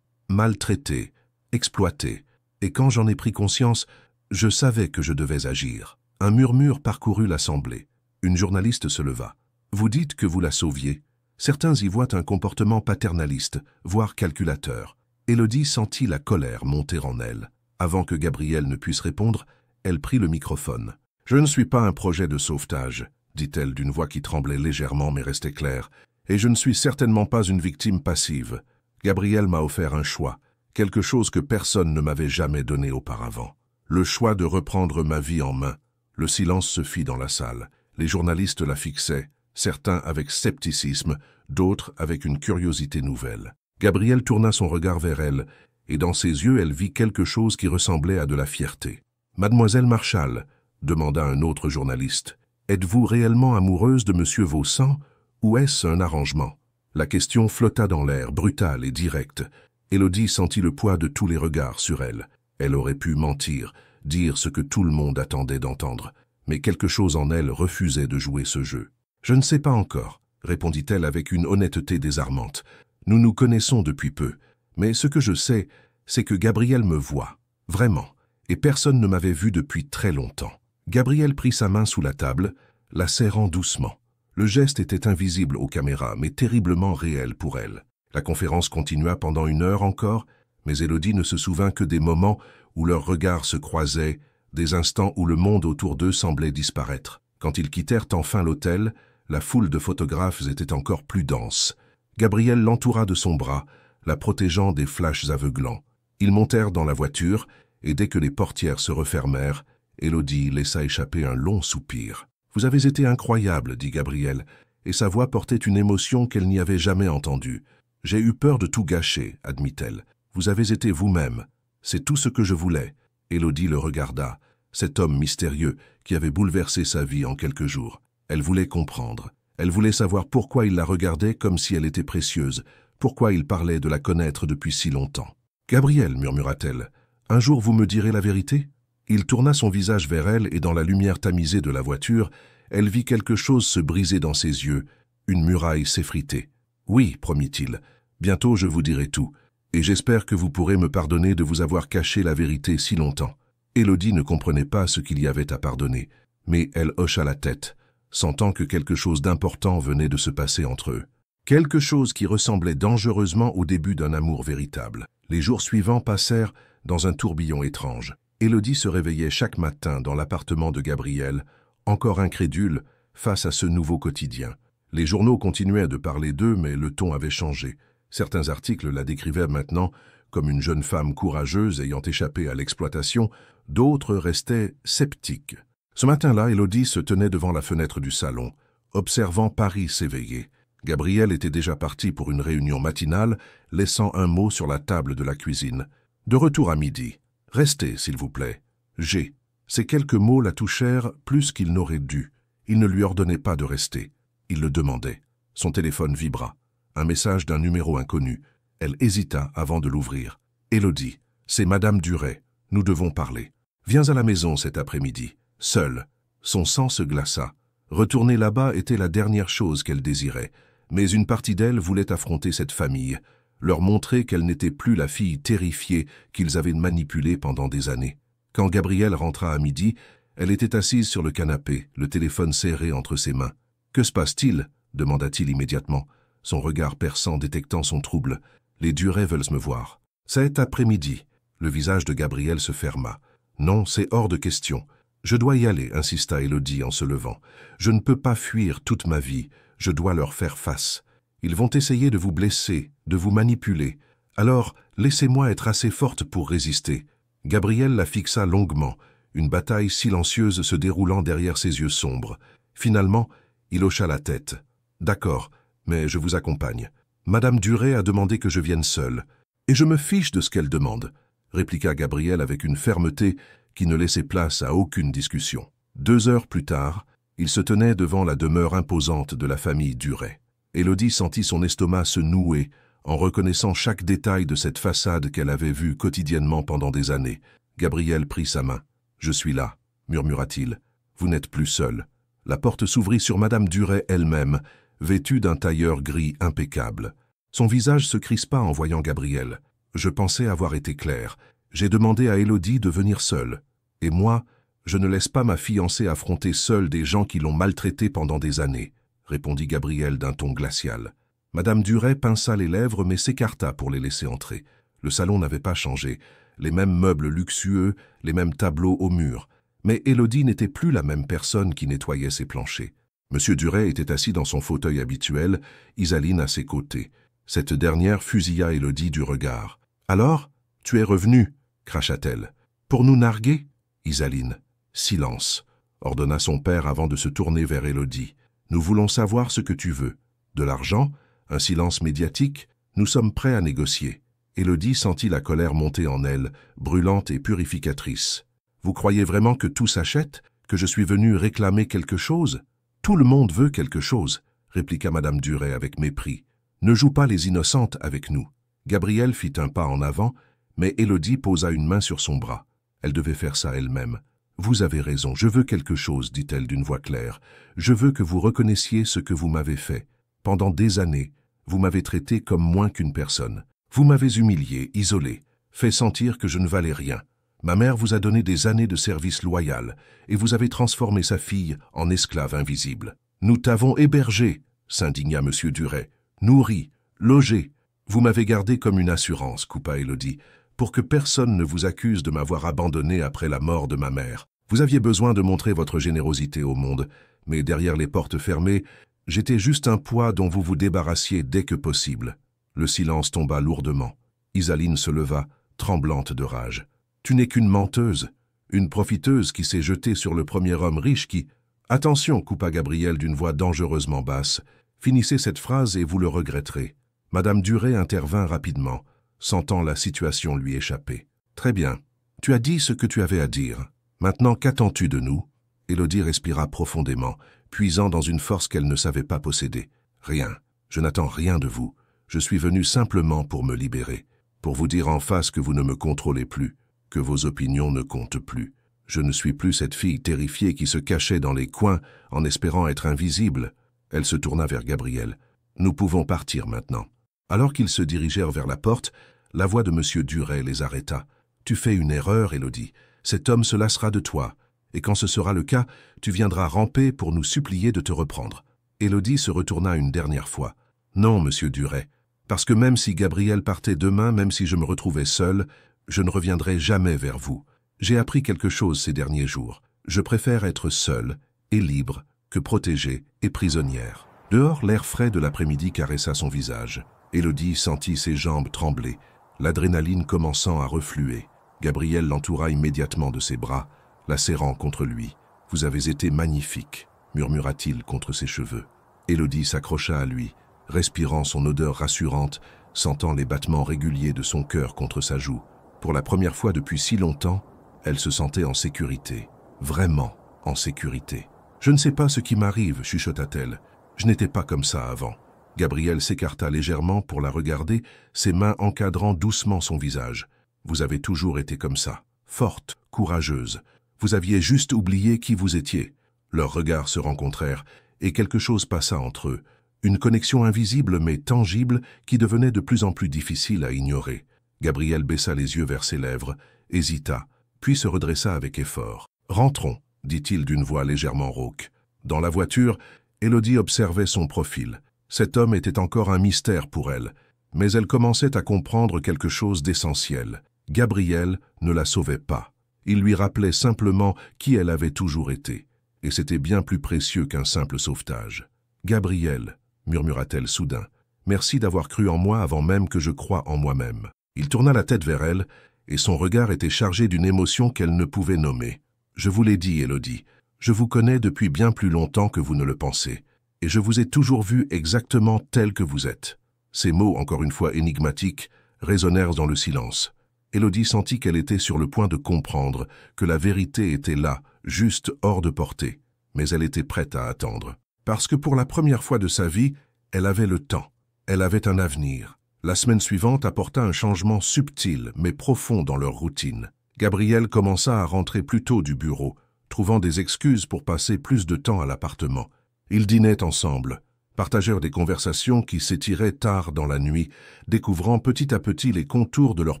maltraitée, exploitée, et quand j'en ai pris conscience, je savais que je devais agir. Un murmure parcourut l'assemblée. Une journaliste se leva. « Vous dites que vous la sauviez. Certains y voient un comportement paternaliste, voire calculateur. » Élodie sentit la colère monter en elle. Avant que Gabriel ne puisse répondre, elle prit le microphone. « Je ne suis pas un projet de sauvetage, » dit-elle d'une voix qui tremblait légèrement mais restait claire, « et je ne suis certainement pas une victime passive. Gabriel m'a offert un choix, quelque chose que personne ne m'avait jamais donné auparavant. Le choix de reprendre ma vie en main. » Le silence se fit dans la salle. Les journalistes la fixaient, certains avec scepticisme, d'autres avec une curiosité nouvelle. Gabrielle tourna son regard vers elle, et dans ses yeux elle vit quelque chose qui ressemblait à de la fierté. « Mademoiselle Marchal, demanda un autre journaliste, êtes-vous réellement amoureuse de Monsieur Vaussan, ou est-ce un arrangement ?» La question flotta dans l'air, brutale et directe. Élodie sentit le poids de tous les regards sur elle. Elle aurait pu mentir, dire ce que tout le monde attendait d'entendre. Mais quelque chose en elle refusait de jouer ce jeu. « Je ne sais pas encore, » répondit-elle avec une honnêteté désarmante. « Nous nous connaissons depuis peu, mais ce que je sais, c'est que Gabrielle me voit, vraiment, et personne ne m'avait vu depuis très longtemps. » Gabrielle prit sa main sous la table, la serrant doucement. Le geste était invisible aux caméras, mais terriblement réel pour elle. La conférence continua pendant 1 heure encore, mais Élodie ne se souvint que des moments où leurs regards se croisaient, des instants où le monde autour d'eux semblait disparaître. Quand ils quittèrent enfin l'hôtel, la foule de photographes était encore plus dense. Gabrielle l'entoura de son bras, la protégeant des flashs aveuglants. Ils montèrent dans la voiture, et dès que les portières se refermèrent, Élodie laissa échapper un long soupir. « Vous avez été incroyable, » dit Gabrielle, et sa voix portait une émotion qu'elle n'y avait jamais entendue. « J'ai eu peur de tout gâcher, » admit-elle. « Vous avez été vous-même. C'est tout ce que je voulais. » Élodie le regarda, cet homme mystérieux qui avait bouleversé sa vie en quelques jours. Elle voulait comprendre. Elle voulait savoir pourquoi il la regardait comme si elle était précieuse, pourquoi il parlait de la connaître depuis si longtemps. « Gabrielle, murmura-t-elle, un jour vous me direz la vérité ?» Il tourna son visage vers elle et dans la lumière tamisée de la voiture, elle vit quelque chose se briser dans ses yeux, une muraille s'effriter. « Oui, promit-il, bientôt je vous dirai tout, et j'espère que vous pourrez me pardonner de vous avoir caché la vérité si longtemps. » Élodie ne comprenait pas ce qu'il y avait à pardonner, mais elle hocha la tête, sentant que quelque chose d'important venait de se passer entre eux. Quelque chose qui ressemblait dangereusement au début d'un amour véritable. Les jours suivants passèrent dans un tourbillon étrange. Élodie se réveillait chaque matin dans l'appartement de Gabrielle, encore incrédule face à ce nouveau quotidien. Les journaux continuaient de parler d'eux, mais le ton avait changé. Certains articles la décrivaient maintenant comme une jeune femme courageuse ayant échappé à l'exploitation, d'autres restaient sceptiques. Ce matin-là, Élodie se tenait devant la fenêtre du salon, observant Paris s'éveiller. Gabrielle était déjà partie pour une réunion matinale, laissant un mot sur la table de la cuisine. De retour à midi. « Restez, s'il vous plaît. J'ai. » Ces quelques mots la touchèrent plus qu'il n'aurait dû. Il ne lui ordonnait pas de rester. Il le demandait. Son téléphone vibra. Un message d'un numéro inconnu. Elle hésita avant de l'ouvrir. « Élodie, c'est Madame Duret. Nous devons parler. Viens à la maison cet après-midi. Seule. » Son sang se glaça. Retourner là-bas était la dernière chose qu'elle désirait. Mais une partie d'elle voulait affronter cette famille, leur montrer qu'elle n'était plus la fille terrifiée qu'ils avaient manipulée pendant des années. Quand Gabrielle rentra à midi, elle était assise sur le canapé, le téléphone serré entre ses mains. « Que se passe-t-il » demanda-t-il immédiatement, son regard perçant détectant son trouble. « Les Duret veulent me voir. »« Cet après-midi. » Le visage de Gabrielle se ferma. « Non, c'est hors de question. Je dois y aller, insista Élodie en se levant. Je ne peux pas fuir toute ma vie. Je dois leur faire face. Ils vont essayer de vous blesser, de vous manipuler. Alors, laissez-moi être assez forte pour résister. » Gabrielle la fixa longuement, une bataille silencieuse se déroulant derrière ses yeux sombres. Finalement, il hocha la tête. « D'accord, mais je vous accompagne. Madame Duret a demandé que je vienne seule. Et je me fiche de ce qu'elle demande, » répliqua Gabrielle avec une fermeté qui ne laissait place à aucune discussion. 2 heures plus tard, il se tenait devant la demeure imposante de la famille Duret. Élodie sentit son estomac se nouer en reconnaissant chaque détail de cette façade qu'elle avait vue quotidiennement pendant des années. Gabrielle prit sa main. « Je suis là, » murmura-t-il. « Vous n'êtes plus seule. » La porte s'ouvrit sur Madame Duret elle-même, vêtue d'un tailleur gris impeccable. Son visage se crispa en voyant Gabrielle. « Je pensais avoir été clair. J'ai demandé à Élodie de venir seule. Et moi, je ne laisse pas ma fiancée affronter seule des gens qui l'ont maltraitée pendant des années. » répondit Gabrielle d'un ton glacial. Madame Duret pinça les lèvres mais s'écarta pour les laisser entrer. Le salon n'avait pas changé. Les mêmes meubles luxueux, les mêmes tableaux au mur. Mais Élodie n'était plus la même personne qui nettoyait ses planchers. Monsieur Duret était assis dans son fauteuil habituel, Isaline à ses côtés. Cette dernière fusilla Élodie du regard. « Alors, tu es revenue » cracha-t-elle. « Pour nous narguer » Isaline. « Silence » ordonna son père avant de se tourner vers Élodie. Nous voulons savoir ce que tu veux. De l'argent? Un silence médiatique? Nous sommes prêts à négocier. Élodie sentit la colère monter en elle, brûlante et purificatrice. Vous croyez vraiment que tout s'achète? Que je suis venu réclamer quelque chose? Tout le monde veut quelque chose, répliqua Madame Duret avec mépris. Ne joue pas les innocentes avec nous. Gabrielle fit un pas en avant, mais Élodie posa une main sur son bras. Elle devait faire ça elle-même. Vous avez raison, je veux quelque chose, dit-elle d'une voix claire. Je veux que vous reconnaissiez ce que vous m'avez fait. Pendant des années, vous m'avez traité comme moins qu'une personne. Vous m'avez humilié, isolé, fait sentir que je ne valais rien. Ma mère vous a donné des années de service loyal, et vous avez transformé sa fille en esclave invisible. Nous t'avons hébergé, s'indigna M. Duret, nourri, logé. Vous m'avez gardé comme une assurance, coupa Élodie, pour que personne ne vous accuse de m'avoir abandonné après la mort de ma mère. Vous aviez besoin de montrer votre générosité au monde, mais derrière les portes fermées, j'étais juste un poids dont vous vous débarrassiez dès que possible. Le silence tomba lourdement. Isaline se leva, tremblante de rage. Tu n'es qu'une menteuse, une profiteuse qui s'est jetée sur le premier homme riche qui... Attention, coupa Gabrielle d'une voix dangereusement basse. Finissez cette phrase et vous le regretterez. Madame Duret intervint rapidement, sentant la situation lui échapper. Très bien. Tu as dit ce que tu avais à dire. Maintenant, qu'attends-tu de nous? Élodie respira profondément, puisant dans une force qu'elle ne savait pas posséder. Rien. Je n'attends rien de vous. Je suis venu simplement pour me libérer, pour vous dire en face que vous ne me contrôlez plus, que vos opinions ne comptent plus. Je ne suis plus cette fille terrifiée qui se cachait dans les coins en espérant être invisible. Elle se tourna vers Gabrielle. Nous pouvons partir maintenant. Alors qu'ils se dirigèrent vers la porte, la voix de M. Duret les arrêta. Tu fais une erreur, Élodie. Cet homme se lassera de toi. Et quand ce sera le cas, tu viendras ramper pour nous supplier de te reprendre. Élodie se retourna une dernière fois. Non, M. Duret. Parce que même si Gabrielle partait demain, même si je me retrouvais seul, je ne reviendrai jamais vers vous. J'ai appris quelque chose ces derniers jours. Je préfère être seule et libre que protégée et prisonnière. Dehors, l'air frais de l'après-midi caressa son visage. Élodie sentit ses jambes trembler, l'adrénaline commençant à refluer. Gabrielle l'entoura immédiatement de ses bras, la serrant contre lui. « Vous avez été magnifique », murmura-t-il contre ses cheveux. Élodie s'accrocha à lui, respirant son odeur rassurante, sentant les battements réguliers de son cœur contre sa joue. Pour la première fois depuis si longtemps, elle se sentait en sécurité, vraiment en sécurité. « Je ne sais pas ce qui m'arrive, chuchota-t-elle. Je n'étais pas comme ça avant. » Gabrielle s'écarta légèrement pour la regarder, ses mains encadrant doucement son visage. « Vous avez toujours été comme ça, forte, courageuse. Vous aviez juste oublié qui vous étiez. » Leurs regards se rencontrèrent, et quelque chose passa entre eux. Une connexion invisible mais tangible qui devenait de plus en plus difficile à ignorer. Gabrielle baissa les yeux vers ses lèvres, hésita, puis se redressa avec effort. « Rentrons, » dit-il d'une voix légèrement rauque. Dans la voiture, Élodie observait son profil. Cet homme était encore un mystère pour elle, mais elle commençait à comprendre quelque chose d'essentiel. Gabrielle ne la sauvait pas. Il lui rappelait simplement qui elle avait toujours été, et c'était bien plus précieux qu'un simple sauvetage. « Gabrielle, » murmura-t-elle soudain, « merci d'avoir cru en moi avant même que je croie en moi-même. » Il tourna la tête vers elle, et son regard était chargé d'une émotion qu'elle ne pouvait nommer. « Je vous l'ai dit, Élodie, je vous connais depuis bien plus longtemps que vous ne le pensez, et je vous ai toujours vue exactement telle que vous êtes. » Ces mots, encore une fois énigmatiques, résonnèrent dans le silence. Élodie sentit qu'elle était sur le point de comprendre que la vérité était là, juste hors de portée, mais elle était prête à attendre. Parce que pour la première fois de sa vie, elle avait le temps, elle avait un avenir. La semaine suivante apporta un changement subtil mais profond dans leur routine. Gabrielle commença à rentrer plus tôt du bureau, trouvant des excuses pour passer plus de temps à l'appartement. Ils dînaient ensemble, partagèrent des conversations qui s'étiraient tard dans la nuit, découvrant petit à petit les contours de leurs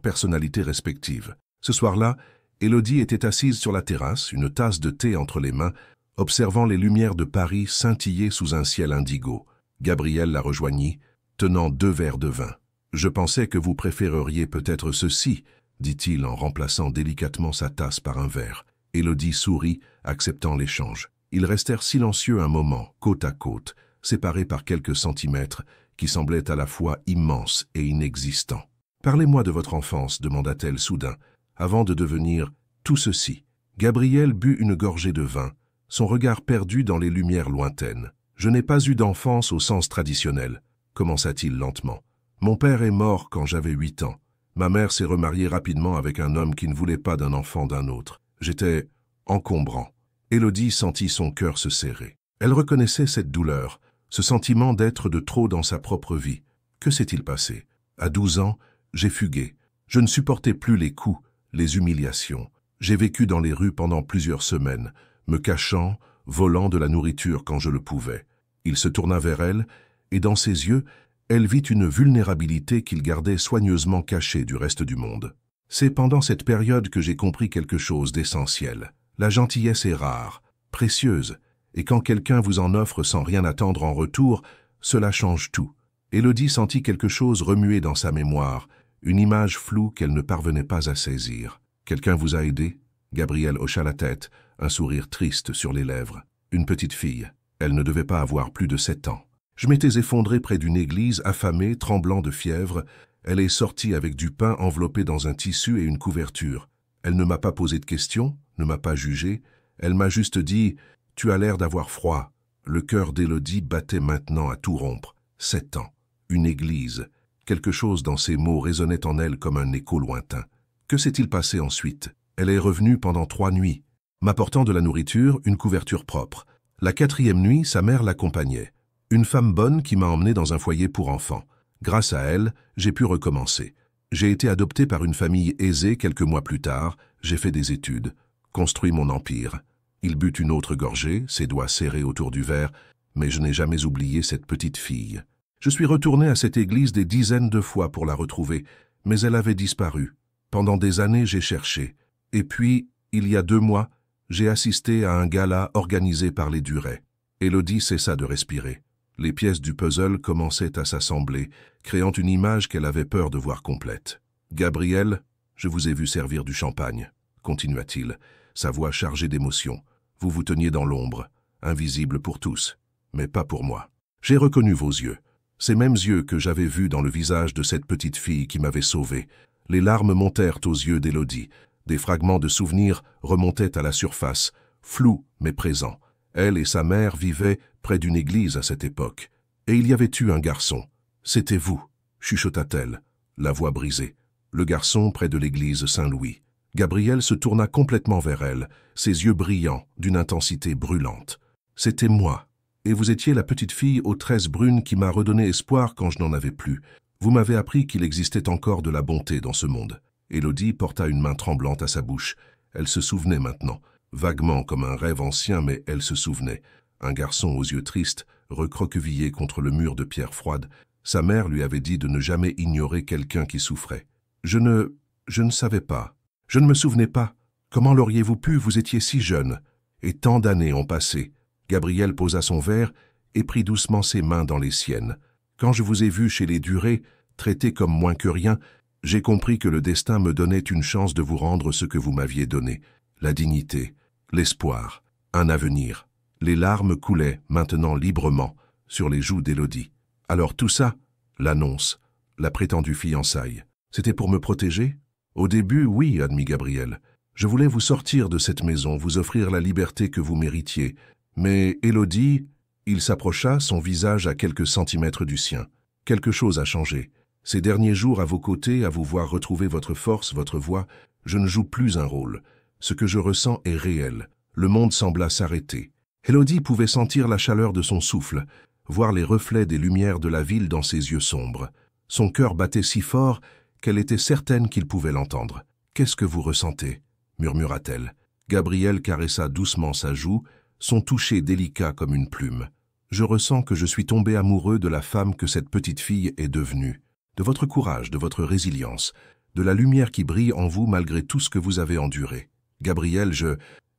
personnalités respectives. Ce soir-là, Élodie était assise sur la terrasse, une tasse de thé entre les mains, observant les lumières de Paris scintiller sous un ciel indigo. Gabrielle la rejoignit, tenant 2 verres de vin. « Je pensais que vous préféreriez peut-être ceci », dit-il en remplaçant délicatement sa tasse par un verre. Élodie sourit, acceptant l'échange. Ils restèrent silencieux un moment, côte à côte, séparés par quelques centimètres, qui semblaient à la fois immenses et inexistants. « Parlez-moi de votre enfance, demanda-t-elle soudain, avant de devenir tout ceci. » Gabrielle but une gorgée de vin, son regard perdu dans les lumières lointaines. Je n'ai pas eu d'enfance au sens traditionnel, commença-t-il lentement. Mon père est mort quand j'avais 8 ans. Ma mère s'est remariée rapidement avec un homme qui ne voulait pas d'un enfant d'un autre. J'étais encombrant. Élodie sentit son cœur se serrer. Elle reconnaissait cette douleur, ce sentiment d'être de trop dans sa propre vie. Que s'est-il passé? À 12 ans, j'ai fugué. Je ne supportais plus les coups, les humiliations. J'ai vécu dans les rues pendant plusieurs semaines, me cachant, volant de la nourriture quand je le pouvais. Il se tourna vers elle, et dans ses yeux, elle vit une vulnérabilité qu'il gardait soigneusement cachée du reste du monde. C'est pendant cette période que j'ai compris quelque chose d'essentiel. La gentillesse est rare, précieuse, et quand quelqu'un vous en offre sans rien attendre en retour, cela change tout. Élodie sentit quelque chose remuer dans sa mémoire, une image floue qu'elle ne parvenait pas à saisir. Quelqu'un vous a aidé? Gabriel hocha la tête, un sourire triste sur les lèvres. Une petite fille. Elle ne devait pas avoir plus de 7 ans. Je m'étais effondré près d'une église, affamé, tremblant de fièvre. Elle est sortie avec du pain enveloppé dans un tissu et une couverture. Elle ne m'a pas posé de questions, ne m'a pas jugé. Elle m'a juste dit « Tu as l'air d'avoir froid ». Le cœur d'Élodie battait maintenant à tout rompre. 7 ans. Une église. Quelque chose dans ces mots résonnait en elle comme un écho lointain. Que s'est-il passé ensuite? Elle est revenue pendant 3 nuits, m'apportant de la nourriture, une couverture propre. La 4e nuit, sa mère l'accompagnait. Une femme bonne qui m'a emmené dans un foyer pour enfants. Grâce à elle, j'ai pu recommencer. J'ai été adopté par une famille aisée quelques mois plus tard, j'ai fait des études, construit mon empire. Il but une autre gorgée, ses doigts serrés autour du verre, mais je n'ai jamais oublié cette petite fille. Je suis retourné à cette église des dizaines de fois pour la retrouver, mais elle avait disparu. Pendant des années, j'ai cherché. Et puis, il y a 2 mois, j'ai assisté à un gala organisé par les Duret. Élodie cessa de respirer. Les pièces du puzzle commençaient à s'assembler, créant une image qu'elle avait peur de voir complète. « Gabriel, je vous ai vu servir du champagne, » continua-t-il, sa voix chargée d'émotion. « Vous vous teniez dans l'ombre, invisible pour tous, mais pas pour moi. J'ai reconnu vos yeux, ces mêmes yeux que j'avais vus dans le visage de cette petite fille qui m'avait sauvé. Les larmes montèrent aux yeux d'Élodie. Des fragments de souvenirs remontaient à la surface, flous mais présents. Elle et sa mère vivaient près d'une église à cette époque. Et il y avait eu un garçon. C'était vous, chuchota-t-elle, la voix brisée. Le garçon près de l'église Saint-Louis. Gabriel se tourna complètement vers elle, ses yeux brillants, d'une intensité brûlante. C'était moi. Et vous étiez la petite fille aux tresses brunes qui m'a redonné espoir quand je n'en avais plus. Vous m'avez appris qu'il existait encore de la bonté dans ce monde. Élodie porta une main tremblante à sa bouche. Elle se souvenait maintenant, vaguement comme un rêve ancien, mais elle se souvenait. Un garçon aux yeux tristes, recroquevillé contre le mur de pierre froide. Sa mère lui avait dit de ne jamais ignorer quelqu'un qui souffrait. Je ne savais pas. Je ne me souvenais pas. Comment l'auriez-vous pu? Vous étiez si jeune. Et tant d'années ont passé. Gabriel posa son verre et prit doucement ses mains dans les siennes. Quand je vous ai vu chez les Duret, traité comme moins que rien, j'ai compris que le destin me donnait une chance de vous rendre ce que vous m'aviez donné. La dignité, l'espoir, un avenir. Les larmes coulaient, maintenant librement, sur les joues d'Élodie. Alors tout ça, l'annonce, la prétendue fiançaille, c'était pour me protéger? Au début, oui, admit Gabriel. Je voulais vous sortir de cette maison, vous offrir la liberté que vous méritiez. Mais Élodie, il s'approcha, son visage à quelques centimètres du sien. Quelque chose a changé. Ces derniers jours à vos côtés, à vous voir retrouver votre force, votre voix, je ne joue plus un rôle. Ce que je ressens est réel. Le monde sembla s'arrêter. Élodie pouvait sentir la chaleur de son souffle, voir les reflets des lumières de la ville dans ses yeux sombres. Son cœur battait si fort qu'elle était certaine qu'il pouvait l'entendre. « Qu'est-ce que vous ressentez » murmura-t-elle. Gabriel caressa doucement sa joue, son toucher délicat comme une plume. « Je ressens que je suis tombé amoureux de la femme que cette petite fille est devenue, de votre courage, de votre résilience, de la lumière qui brille en vous malgré tout ce que vous avez enduré. Gabriel,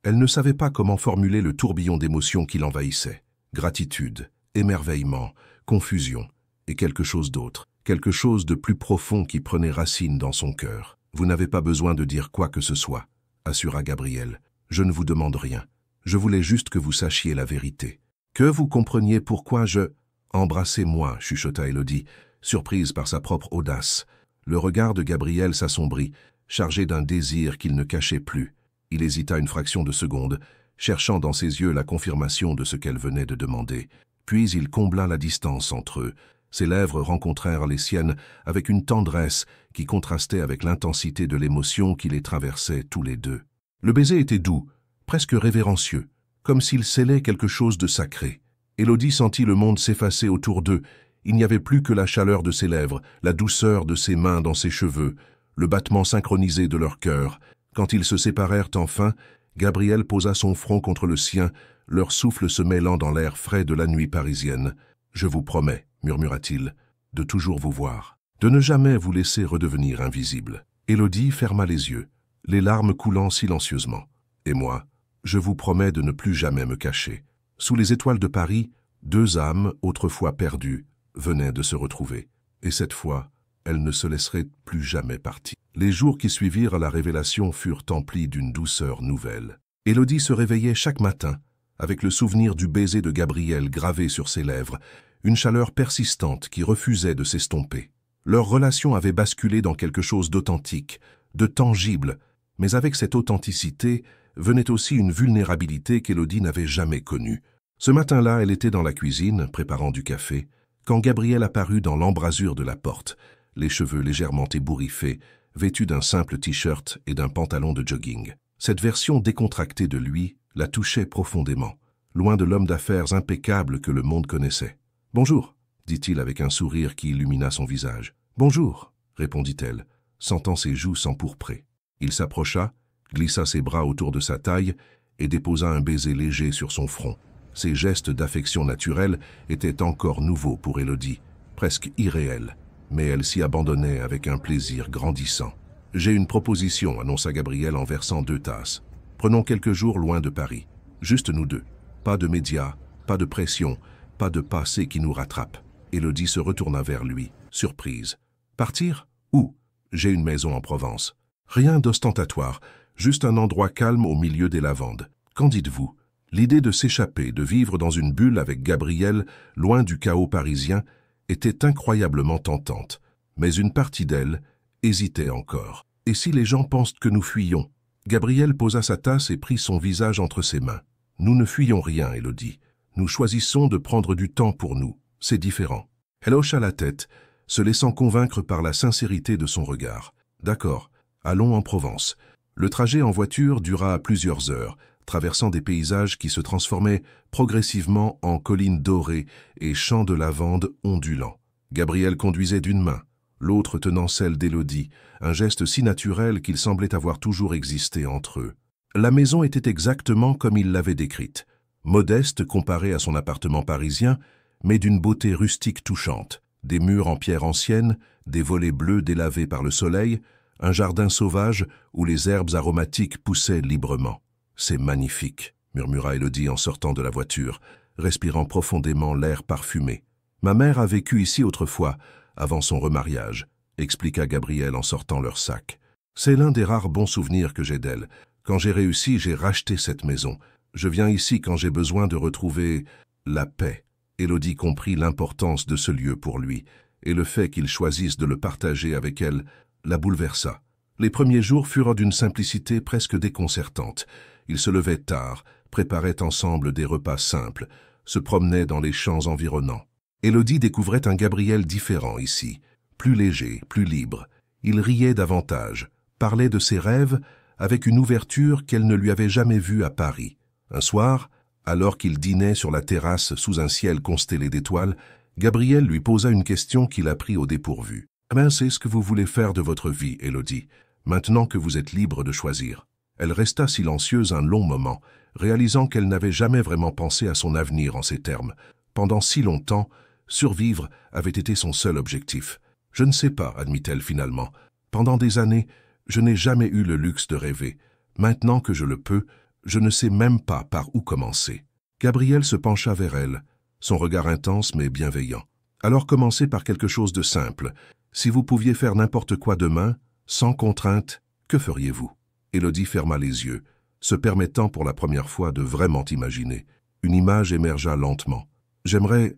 Elle ne savait pas comment formuler le tourbillon d'émotions qui l'envahissait. Gratitude, émerveillement, confusion, et quelque chose d'autre, quelque chose de plus profond qui prenait racine dans son cœur. « Vous n'avez pas besoin de dire quoi que ce soit, » assura Gabriel. « Je ne vous demande rien. Je voulais juste que vous sachiez la vérité. Que vous compreniez pourquoi je... » « Embrassez-moi, » chuchota Élodie, surprise par sa propre audace. Le regard de Gabriel s'assombrit, chargé d'un désir qu'il ne cachait plus. Il hésita une fraction de seconde, cherchant dans ses yeux la confirmation de ce qu'elle venait de demander. Puis il combla la distance entre eux. Ses lèvres rencontrèrent les siennes avec une tendresse qui contrastait avec l'intensité de l'émotion qui les traversait tous les deux. Le baiser était doux, presque révérencieux, comme s'il scellait quelque chose de sacré. Élodie sentit le monde s'effacer autour d'eux. Il n'y avait plus que la chaleur de ses lèvres, la douceur de ses mains dans ses cheveux, le battement synchronisé de leur cœur. Quand ils se séparèrent enfin, Gabriel posa son front contre le sien, leur souffle se mêlant dans l'air frais de la nuit parisienne. « Je vous promets, murmura-t-il, de toujours vous voir, de ne jamais vous laisser redevenir invisible. » Élodie ferma les yeux, les larmes coulant silencieusement. « Et moi, je vous promets de ne plus jamais me cacher. » Sous les étoiles de Paris, deux âmes, autrefois perdues, venaient de se retrouver. Et cette fois, elles ne se laisseraient plus jamais partir. Les jours qui suivirent la révélation furent emplis d'une douceur nouvelle. Élodie se réveillait chaque matin, avec le souvenir du baiser de Gabriel gravé sur ses lèvres, une chaleur persistante qui refusait de s'estomper. Leur relation avait basculé dans quelque chose d'authentique, de tangible, mais avec cette authenticité venait aussi une vulnérabilité qu'Élodie n'avait jamais connue. Ce matin-là, elle était dans la cuisine, préparant du café, quand Gabriel apparut dans l'embrasure de la porte, les cheveux légèrement ébouriffés, vêtu d'un simple t-shirt et d'un pantalon de jogging. Cette version décontractée de lui la touchait profondément, loin de l'homme d'affaires impeccable que le monde connaissait. « Bonjour », dit-il avec un sourire qui illumina son visage. « Bonjour », répondit-elle, sentant ses joues s'empourprer. Il s'approcha, glissa ses bras autour de sa taille et déposa un baiser léger sur son front. Ces gestes d'affection naturelle étaient encore nouveaux pour Élodie, presque irréels, mais elle s'y abandonnait avec un plaisir grandissant. « J'ai une proposition », annonça Gabriel en versant 2 tasses. « Prenons quelques jours loin de Paris. Juste nous deux. Pas de médias, pas de pression, pas de passé qui nous rattrape. » Élodie se retourna vers lui, surprise. « Partir? Où? J'ai une maison en Provence. Rien d'ostentatoire, juste un endroit calme au milieu des lavandes. Qu'en dites-vous » L'idée de s'échapper, de vivre dans une bulle avec Gabriel, loin du chaos parisien, était incroyablement tentante. Mais une partie d'elle hésitait encore. « Et si les gens pensent que nous fuyons ?» Gabriel posa sa tasse et prit son visage entre ses mains. « Nous ne fuyons rien, Élodie. Nous choisissons de prendre du temps pour nous. C'est différent. » Elle hocha la tête, se laissant convaincre par la sincérité de son regard. « D'accord, allons en Provence. » Le trajet en voiture dura plusieurs heures, traversant des paysages qui se transformaient progressivement en collines dorées et champs de lavande ondulants. Gabriel conduisait d'une main, l'autre tenant celle d'Élodie, un geste si naturel qu'il semblait avoir toujours existé entre eux. La maison était exactement comme il l'avait décrite, modeste comparée à son appartement parisien, mais d'une beauté rustique touchante. Des murs en pierre ancienne, des volets bleus délavés par le soleil, un jardin sauvage où les herbes aromatiques poussaient librement. « C'est magnifique », murmura Élodie en sortant de la voiture, respirant profondément l'air parfumé. « Ma mère a vécu ici autrefois, avant son remariage », expliqua Gabriel en sortant leur sac. « C'est l'un des rares bons souvenirs que j'ai d'elle. Quand j'ai réussi, j'ai racheté cette maison. Je viens ici quand j'ai besoin de retrouver la paix. » Élodie comprit l'importance de ce lieu pour lui, et le fait qu'il choisisse de le partager avec elle la bouleversa. Les premiers jours furent d'une simplicité presque déconcertante. Ils se levaient tard, préparaient ensemble des repas simples, se promenaient dans les champs environnants. Élodie découvrait un Gabriel différent ici, plus léger, plus libre. Il riait davantage, parlait de ses rêves avec une ouverture qu'elle ne lui avait jamais vue à Paris. Un soir, alors qu'il dînait sur la terrasse sous un ciel constellé d'étoiles, Gabriel lui posa une question qui la prit au dépourvu. « Ben, c'est ce que vous voulez faire de votre vie, Élodie, maintenant que vous êtes libre de choisir. » Elle resta silencieuse un long moment, réalisant qu'elle n'avait jamais vraiment pensé à son avenir en ces termes. Pendant si longtemps, survivre avait été son seul objectif. « Je ne sais pas, admit-elle finalement. Pendant des années, je n'ai jamais eu le luxe de rêver. Maintenant que je le peux, je ne sais même pas par où commencer. » Gabriel se pencha vers elle, son regard intense mais bienveillant. « Alors commencez par quelque chose de simple. Si vous pouviez faire n'importe quoi demain, sans contrainte, que feriez-vous » Élodie ferma les yeux, se permettant pour la première fois de vraiment imaginer. Une image émergea lentement. « J'aimerais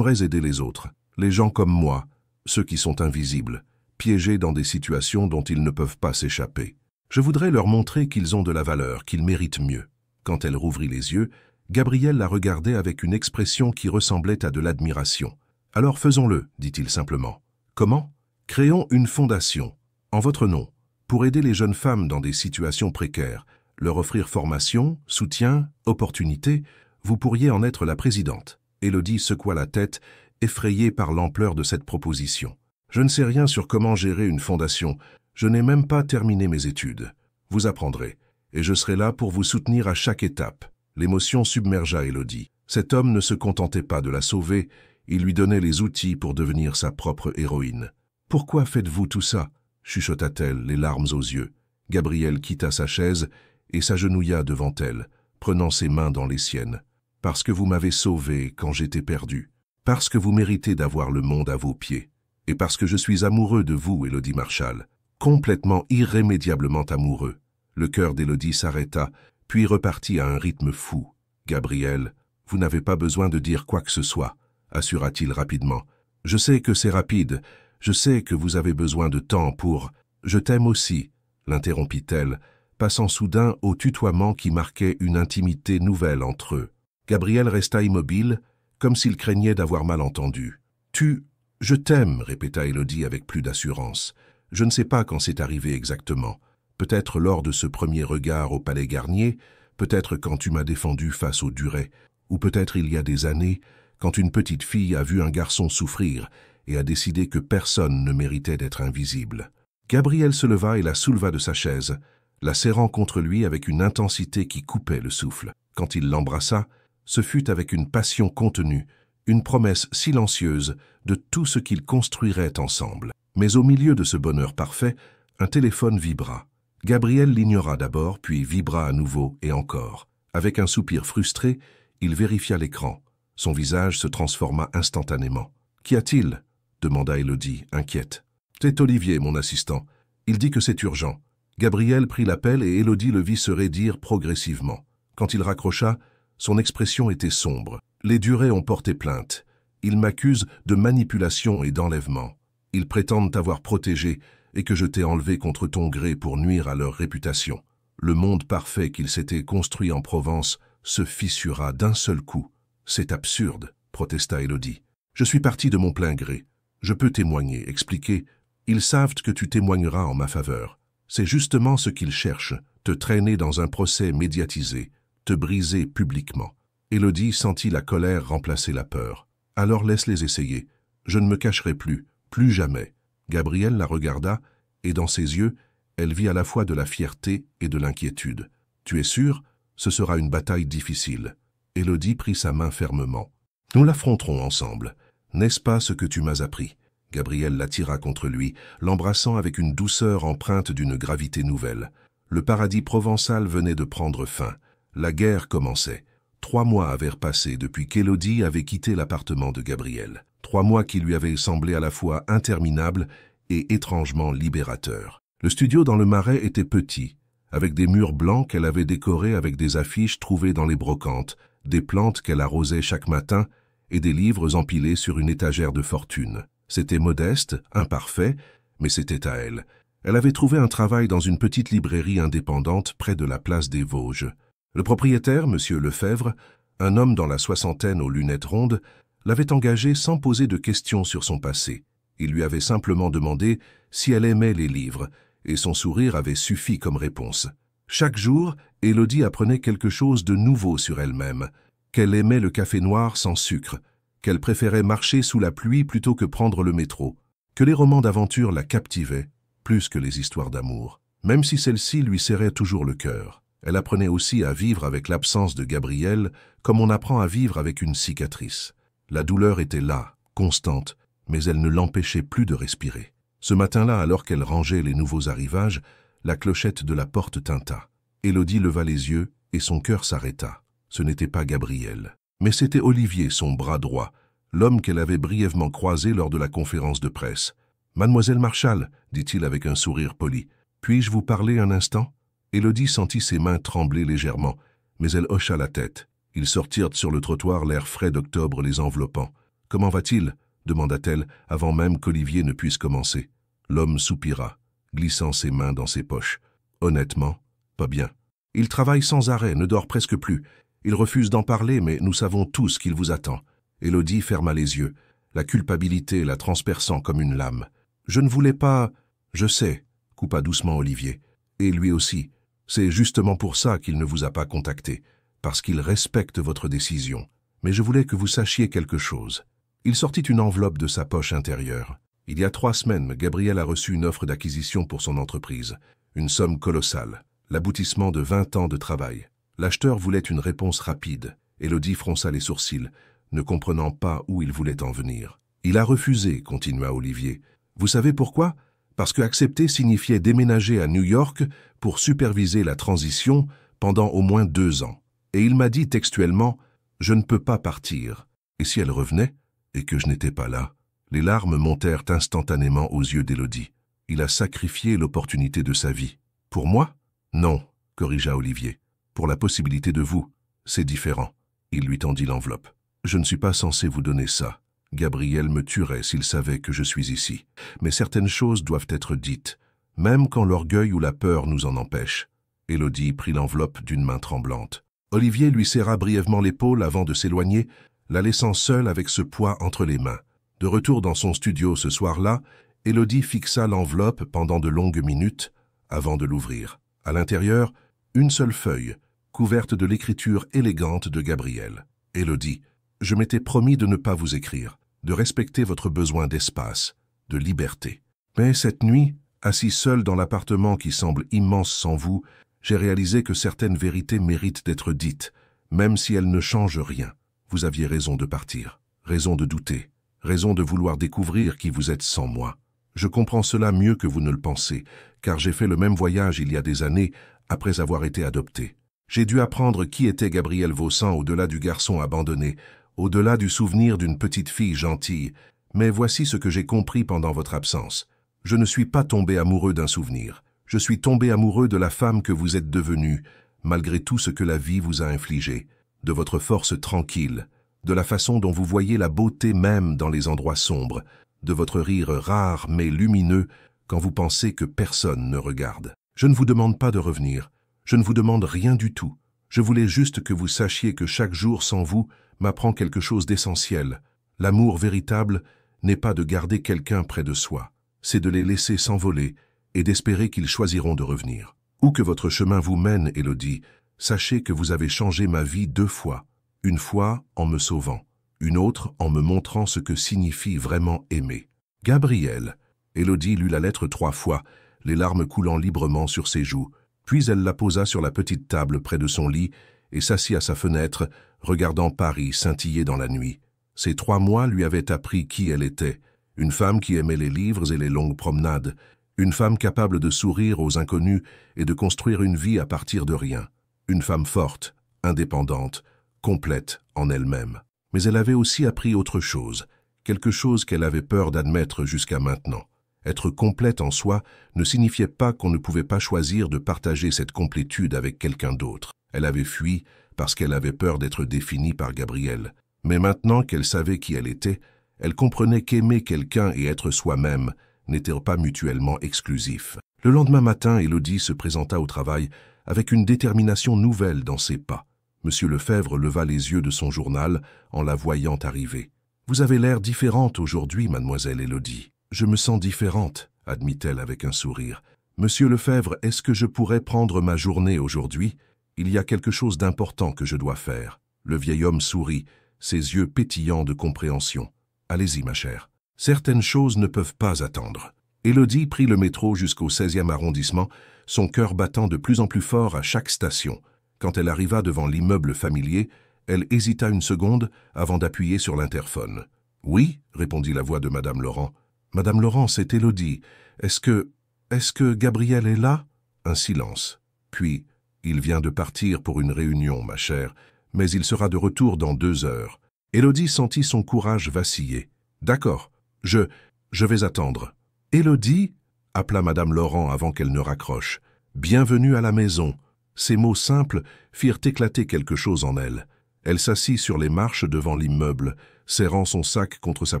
aider les autres, les gens comme moi, ceux qui sont invisibles, piégés dans des situations dont ils ne peuvent pas s'échapper. Je voudrais leur montrer qu'ils ont de la valeur, qu'ils méritent mieux. » Quand elle rouvrit les yeux, Gabriel la regardait avec une expression qui ressemblait à de l'admiration. « Alors faisons-le, dit-il simplement. « Comment ? Créons une fondation, en votre nom, pour aider les jeunes femmes dans des situations précaires, leur offrir formation, soutien, opportunités. Vous pourriez en être la présidente. » Élodie secoua la tête, effrayée par l'ampleur de cette proposition. « Je ne sais rien sur comment gérer une fondation. Je n'ai même pas terminé mes études. Vous apprendrez, et je serai là pour vous soutenir à chaque étape. » L'émotion submergea Élodie. Cet homme ne se contentait pas de la sauver, il lui donnait les outils pour devenir sa propre héroïne. « Pourquoi faites-vous tout ça ?» chuchota-t-elle, les larmes aux yeux. Gabriel quitta sa chaise et s'agenouilla devant elle, prenant ses mains dans les siennes. « Parce que vous m'avez sauvé quand j'étais perdu. Parce que vous méritez d'avoir le monde à vos pieds. Et parce que je suis amoureux de vous, Élodie Marchal. Complètement, irrémédiablement amoureux. » Le cœur d'Élodie s'arrêta, puis repartit à un rythme fou. « Gabriel, vous n'avez pas besoin de dire quoi que ce soit, » assura-t-il rapidement. « Je sais que c'est rapide, je sais que vous avez besoin de temps pour... »« Je t'aime aussi, » l'interrompit-elle, passant soudain au tutoiement qui marquait une intimité nouvelle entre eux. Gabriel resta immobile, comme s'il craignait d'avoir mal entendu. « Je t'aime, » répéta Élodie avec plus d'assurance. « Je ne sais pas quand c'est arrivé exactement. Peut-être lors de ce premier regard au Palais Garnier, peut-être quand tu m'as défendu face au Duret, ou peut-être il y a des années, quand une petite fille a vu un garçon souffrir et a décidé que personne ne méritait d'être invisible. » Gabriel se leva et la souleva de sa chaise, la serrant contre lui avec une intensité qui coupait le souffle. Quand il l'embrassa, ce fut avec une passion contenue, une promesse silencieuse de tout ce qu'ils construiraient ensemble. Mais au milieu de ce bonheur parfait, un téléphone vibra. Gabriel l'ignora d'abord, puis vibra à nouveau et encore. Avec un soupir frustré, il vérifia l'écran. Son visage se transforma instantanément. « Qu'y a-t-il » demanda Élodie, inquiète. « C'est Olivier, mon assistant. Il dit que c'est urgent. » Gabriel prit l'appel et Élodie le vit se raidir progressivement. Quand il raccrocha, son expression était sombre. « Les Duret ont porté plainte. Ils m'accusent de manipulation et d'enlèvement. Ils prétendent t'avoir protégé et que je t'ai enlevé contre ton gré pour nuire à leur réputation. Le monde parfait qu'ils s'étaient construit en Provence se fissura d'un seul coup. C'est absurde, protesta Élodie. Je suis parti de mon plein gré. Je peux témoigner, expliquer. Ils savent que tu témoigneras en ma faveur. C'est justement ce qu'ils cherchent, te traîner dans un procès médiatisé, te briser publiquement. » Élodie sentit la colère remplacer la peur. « Alors laisse-les essayer. Je ne me cacherai plus, plus jamais. » Gabriel la regarda, et dans ses yeux, elle vit à la fois de la fierté et de l'inquiétude. « Tu es sûr ? Ce sera une bataille difficile. » Élodie prit sa main fermement. « Nous l'affronterons ensemble. N'est-ce pas ce que tu m'as appris ?» Gabriel l'attira contre lui, l'embrassant avec une douceur empreinte d'une gravité nouvelle. Le paradis provençal venait de prendre fin. La guerre commençait. 3 mois avaient passé depuis qu'Élodie avait quitté l'appartement de Gabriel. 3 mois qui lui avaient semblé à la fois interminables et étrangement libérateurs. Le studio dans le Marais était petit, avec des murs blancs qu'elle avait décorés avec des affiches trouvées dans les brocantes, des plantes qu'elle arrosait chaque matin et des livres empilés sur une étagère de fortune. C'était modeste, imparfait, mais c'était à elle. Elle avait trouvé un travail dans une petite librairie indépendante près de la place des Vosges. Le propriétaire, M. Lefebvre, un homme dans la soixantaine aux lunettes rondes, l'avait engagée sans poser de questions sur son passé. Il lui avait simplement demandé si elle aimait les livres, et son sourire avait suffi comme réponse. Chaque jour, Élodie apprenait quelque chose de nouveau sur elle-même, qu'elle aimait le café noir sans sucre, qu'elle préférait marcher sous la pluie plutôt que prendre le métro, que les romans d'aventure la captivaient, plus que les histoires d'amour, même si celles-ci lui serraient toujours le cœur. Elle apprenait aussi à vivre avec l'absence de Gabriel, comme on apprend à vivre avec une cicatrice. La douleur était là, constante, mais elle ne l'empêchait plus de respirer. Ce matin-là, alors qu'elle rangeait les nouveaux arrivages, la clochette de la porte tinta. Élodie leva les yeux et son cœur s'arrêta. Ce n'était pas Gabriel. Mais c'était Olivier, son bras droit, l'homme qu'elle avait brièvement croisé lors de la conférence de presse. « Mademoiselle Marchal, dit-il avec un sourire poli, puis-je vous parler un instant ?» Élodie sentit ses mains trembler légèrement, mais elle hocha la tête. Ils sortirent sur le trottoir, l'air frais d'octobre les enveloppant. « Comment va-t-il » demanda-t-elle, avant même qu'Olivier ne puisse commencer. L'homme soupira, glissant ses mains dans ses poches. « Honnêtement, pas bien. Il travaille sans arrêt, ne dort presque plus. Il refuse d'en parler, mais nous savons tous qu'il vous attend. Élodie ferma les yeux, la culpabilité la transperçant comme une lame. Je ne voulais pas... Je sais, coupa doucement Olivier. Et lui aussi. C'est justement pour ça qu'il ne vous a pas contacté, parce qu'il respecte votre décision. Mais je voulais que vous sachiez quelque chose. Il sortit une enveloppe de sa poche intérieure. Il y a 3 semaines, Gabriel a reçu une offre d'acquisition pour son entreprise. Une somme colossale, l'aboutissement de 20 ans de travail. L'acheteur voulait une réponse rapide. Élodie fronça les sourcils, ne comprenant pas où il voulait en venir. Il a refusé, continua Olivier. Vous savez pourquoi? Parce que accepter signifiait déménager à New York pour superviser la transition pendant au moins 2 ans. Et il m'a dit textuellement « Je ne peux pas partir ». Et si elle revenait, et que je n'étais pas là? Les larmes montèrent instantanément aux yeux d'Élodie. Il a sacrifié l'opportunité de sa vie. Pour moi? Non, corrigea Olivier. Pour la possibilité de vous, c'est différent. Il lui tendit l'enveloppe. Je ne suis pas censé vous donner ça. Gabriel me tuerait s'il savait que je suis ici. Mais certaines choses doivent être dites, même quand l'orgueil ou la peur nous en empêche. Élodie prit l'enveloppe d'une main tremblante. Olivier lui serra brièvement l'épaule avant de s'éloigner, la laissant seule avec ce poids entre les mains. De retour dans son studio ce soir-là, Élodie fixa l'enveloppe pendant de longues minutes avant de l'ouvrir. À l'intérieur, une seule feuille, couverte de l'écriture élégante de Gabriel. Élodie, je m'étais promis de ne pas vous écrire, de respecter votre besoin d'espace, de liberté. Mais cette nuit, assis seul dans l'appartement qui semble immense sans vous, j'ai réalisé que certaines vérités méritent d'être dites, même si elles ne changent rien. Vous aviez raison de partir, raison de douter, raison de vouloir découvrir qui vous êtes sans moi. Je comprends cela mieux que vous ne le pensez, car j'ai fait le même voyage il y a des années après avoir été adopté. J'ai dû apprendre qui était Gabriel Vaussan au-delà du garçon abandonné, au-delà du souvenir d'une petite fille gentille. Mais voici ce que j'ai compris pendant votre absence. Je ne suis pas tombé amoureux d'un souvenir. Je suis tombé amoureux de la femme que vous êtes devenue, malgré tout ce que la vie vous a infligé, de votre force tranquille, de la façon dont vous voyez la beauté même dans les endroits sombres, de votre rire rare mais lumineux quand vous pensez que personne ne regarde. Je ne vous demande pas de revenir, je ne vous demande rien du tout. Je voulais juste que vous sachiez que chaque jour sans vous m'apprend quelque chose d'essentiel. L'amour véritable n'est pas de garder quelqu'un près de soi, c'est de les laisser s'envoler et d'espérer qu'ils choisiront de revenir. Où que votre chemin vous mène, Élodie, sachez que vous avez changé ma vie 2 fois. Une fois en me sauvant, une autre en me montrant ce que signifie vraiment aimer. Gabriel. Élodie lut la lettre 3 fois, les larmes coulant librement sur ses joues. Puis elle la posa sur la petite table près de son lit et s'assit à sa fenêtre, regardant Paris scintiller dans la nuit. Ces 3 mois lui avaient appris qui elle était, une femme qui aimait les livres et les longues promenades, une femme capable de sourire aux inconnus et de construire une vie à partir de rien, une femme forte, indépendante, complète en elle-même. Mais elle avait aussi appris autre chose, quelque chose qu'elle avait peur d'admettre jusqu'à maintenant. Être complète en soi ne signifiait pas qu'on ne pouvait pas choisir de partager cette complétude avec quelqu'un d'autre. Elle avait fui parce qu'elle avait peur d'être définie par Gabriel. Mais maintenant qu'elle savait qui elle était, elle comprenait qu'aimer quelqu'un et être soi-même n'étaient pas mutuellement exclusifs. Le lendemain matin, Élodie se présenta au travail avec une détermination nouvelle dans ses pas. Monsieur Lefebvre leva les yeux de son journal en la voyant arriver. « Vous avez l'air différente aujourd'hui, mademoiselle Élodie. »« Je me sens différente, » admit-elle avec un sourire. « Monsieur Lefebvre, est-ce que je pourrais prendre ma journée aujourd'hui? Il y a quelque chose d'important que je dois faire. » Le vieil homme sourit, ses yeux pétillants de compréhension. « Allez-y, ma chère. Certaines choses ne peuvent pas attendre. » Élodie prit le métro jusqu'au 16e arrondissement, son cœur battant de plus en plus fort à chaque station. Quand elle arriva devant l'immeuble familier, elle hésita une seconde avant d'appuyer sur l'interphone. « Oui » répondit la voix de Madame Laurent. « Madame Laurent, c'est Élodie. Est-ce que Gabriel est là ?» Un silence. Puis, « Il vient de partir pour une réunion, ma chère, mais il sera de retour dans 2 heures. » Élodie sentit son courage vaciller. « D'accord, je vais attendre. »« Élodie » appela Madame Laurent avant qu'elle ne raccroche. « Bienvenue à la maison. » Ces mots simples firent éclater quelque chose en elle. Elle s'assit sur les marches devant l'immeuble, serrant son sac contre sa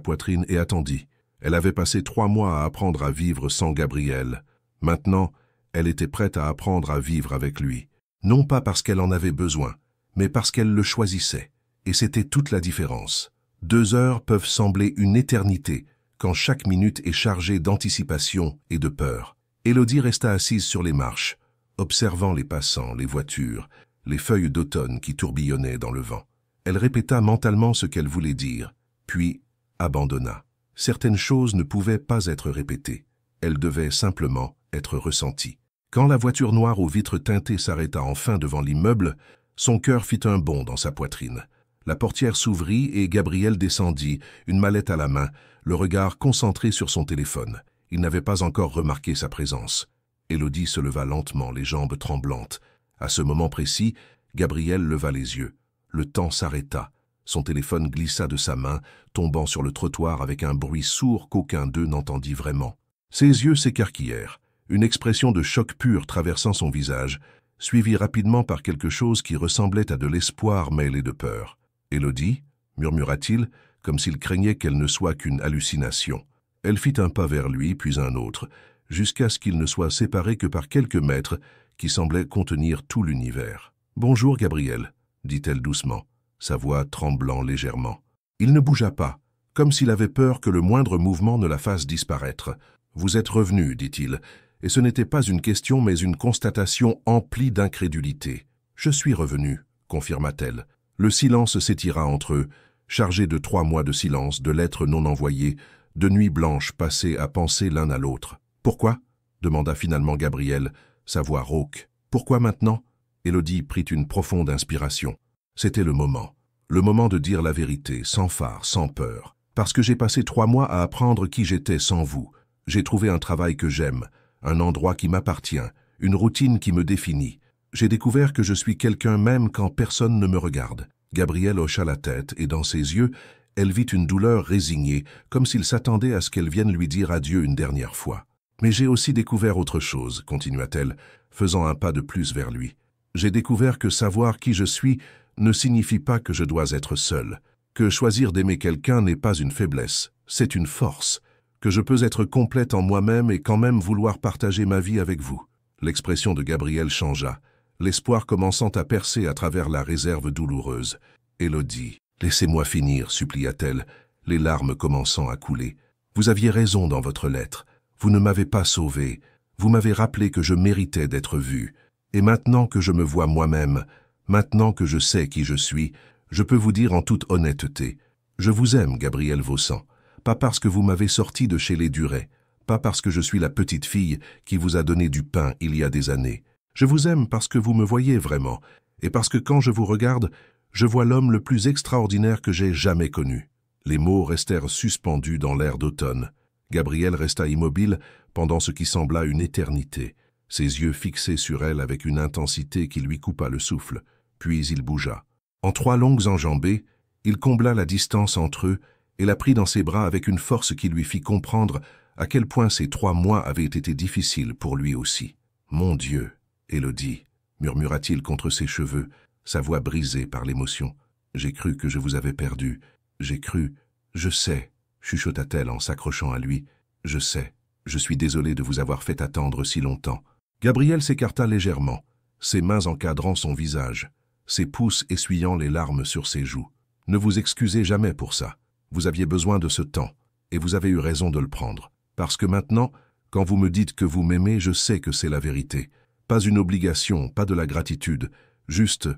poitrine et attendit. Elle avait passé 3 mois à apprendre à vivre sans Gabriel. Maintenant, elle était prête à apprendre à vivre avec lui. Non pas parce qu'elle en avait besoin, mais parce qu'elle le choisissait. Et c'était toute la différence. 2 heures peuvent sembler une éternité, quand chaque minute est chargée d'anticipation et de peur. Élodie resta assise sur les marches, observant les passants, les voitures, les feuilles d'automne qui tourbillonnaient dans le vent. Elle répéta mentalement ce qu'elle voulait dire, puis abandonna. Certaines choses ne pouvaient pas être répétées. Elles devaient simplement être ressenties. Quand la voiture noire aux vitres teintées s'arrêta enfin devant l'immeuble, son cœur fit un bond dans sa poitrine. La portière s'ouvrit et Gabriel descendit, une mallette à la main, le regard concentré sur son téléphone. Il n'avait pas encore remarqué sa présence. Élodie se leva lentement, les jambes tremblantes. À ce moment précis, Gabriel leva les yeux. Le temps s'arrêta. Son téléphone glissa de sa main, tombant sur le trottoir avec un bruit sourd qu'aucun d'eux n'entendit vraiment. Ses yeux s'écarquillèrent, une expression de choc pur traversant son visage, suivie rapidement par quelque chose qui ressemblait à de l'espoir mêlé de peur. « Élodie » murmura-t-il, comme s'il craignait qu'elle ne soit qu'une hallucination. Elle fit un pas vers lui, puis un autre, jusqu'à ce qu'ils ne soient séparés que par quelques mètres qui semblaient contenir tout l'univers. « Bonjour, Gabriel » dit-elle doucement, sa voix tremblant légèrement. Il ne bougea pas, comme s'il avait peur que le moindre mouvement ne la fasse disparaître. « Vous êtes revenu, dit-il, et ce n'était pas une question mais une constatation emplie d'incrédulité. « Je suis revenu, confirma-t-elle. Le silence s'étira entre eux, chargé de 3 mois de silence, de lettres non envoyées, de nuits blanches passées à penser l'un à l'autre. « Pourquoi » demanda finalement Gabriel, sa voix rauque. « Pourquoi maintenant » Élodie prit une profonde inspiration. C'était le moment de dire la vérité, sans phare, sans peur. Parce que j'ai passé 3 mois à apprendre qui j'étais sans vous. J'ai trouvé un travail que j'aime, un endroit qui m'appartient, une routine qui me définit. J'ai découvert que je suis quelqu'un même quand personne ne me regarde. » Gabriel hocha la tête et dans ses yeux, elle vit une douleur résignée, comme s'il s'attendait à ce qu'elle vienne lui dire adieu une dernière fois. « Mais j'ai aussi découvert autre chose, » continua-t-elle, faisant un pas de plus vers lui. « J'ai découvert que savoir qui je suis ne signifie pas que je dois être seul, que choisir d'aimer quelqu'un n'est pas une faiblesse, c'est une force, que je peux être complète en moi-même et quand même vouloir partager ma vie avec vous. » L'expression de Gabriel changea, l'espoir commençant à percer à travers la réserve douloureuse. « Élodie, laissez-moi finir, supplia-t-elle, les larmes commençant à couler. Vous aviez raison dans votre lettre. Vous ne m'avez pas sauvé. Vous m'avez rappelé que je méritais d'être vu. Et maintenant que je me vois moi-même, maintenant que je sais qui je suis, je peux vous dire en toute honnêteté, je vous aime, Gabriel Vaussan, pas parce que vous m'avez sorti de chez les Duret, pas parce que je suis la petite fille qui vous a donné du pain il y a des années. Je vous aime parce que vous me voyez vraiment, et parce que quand je vous regarde, je vois l'homme le plus extraordinaire que j'ai jamais connu. » Les mots restèrent suspendus dans l'air d'automne. Gabriel resta immobile pendant ce qui sembla une éternité, ses yeux fixés sur elle avec une intensité qui lui coupa le souffle. Puis il bougea. En 3 longues enjambées, il combla la distance entre eux et la prit dans ses bras avec une force qui lui fit comprendre à quel point ces 3 mois avaient été difficiles pour lui aussi. « Mon Dieu, Élodie » murmura-t-il contre ses cheveux, sa voix brisée par l'émotion. « J'ai cru que je vous avais perdu. J'ai cru... Je sais, » chuchota-t-elle en s'accrochant à lui. « Je sais. Je suis désolé de vous avoir fait attendre si longtemps. » Gabriel s'écarta légèrement, ses mains encadrant son visage, ses pouces essuyant les larmes sur ses joues. « Ne vous excusez jamais pour ça. Vous aviez besoin de ce temps, et vous avez eu raison de le prendre. Parce que maintenant, quand vous me dites que vous m'aimez, je sais que c'est la vérité. Pas une obligation, pas de la gratitude, juste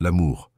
l'amour,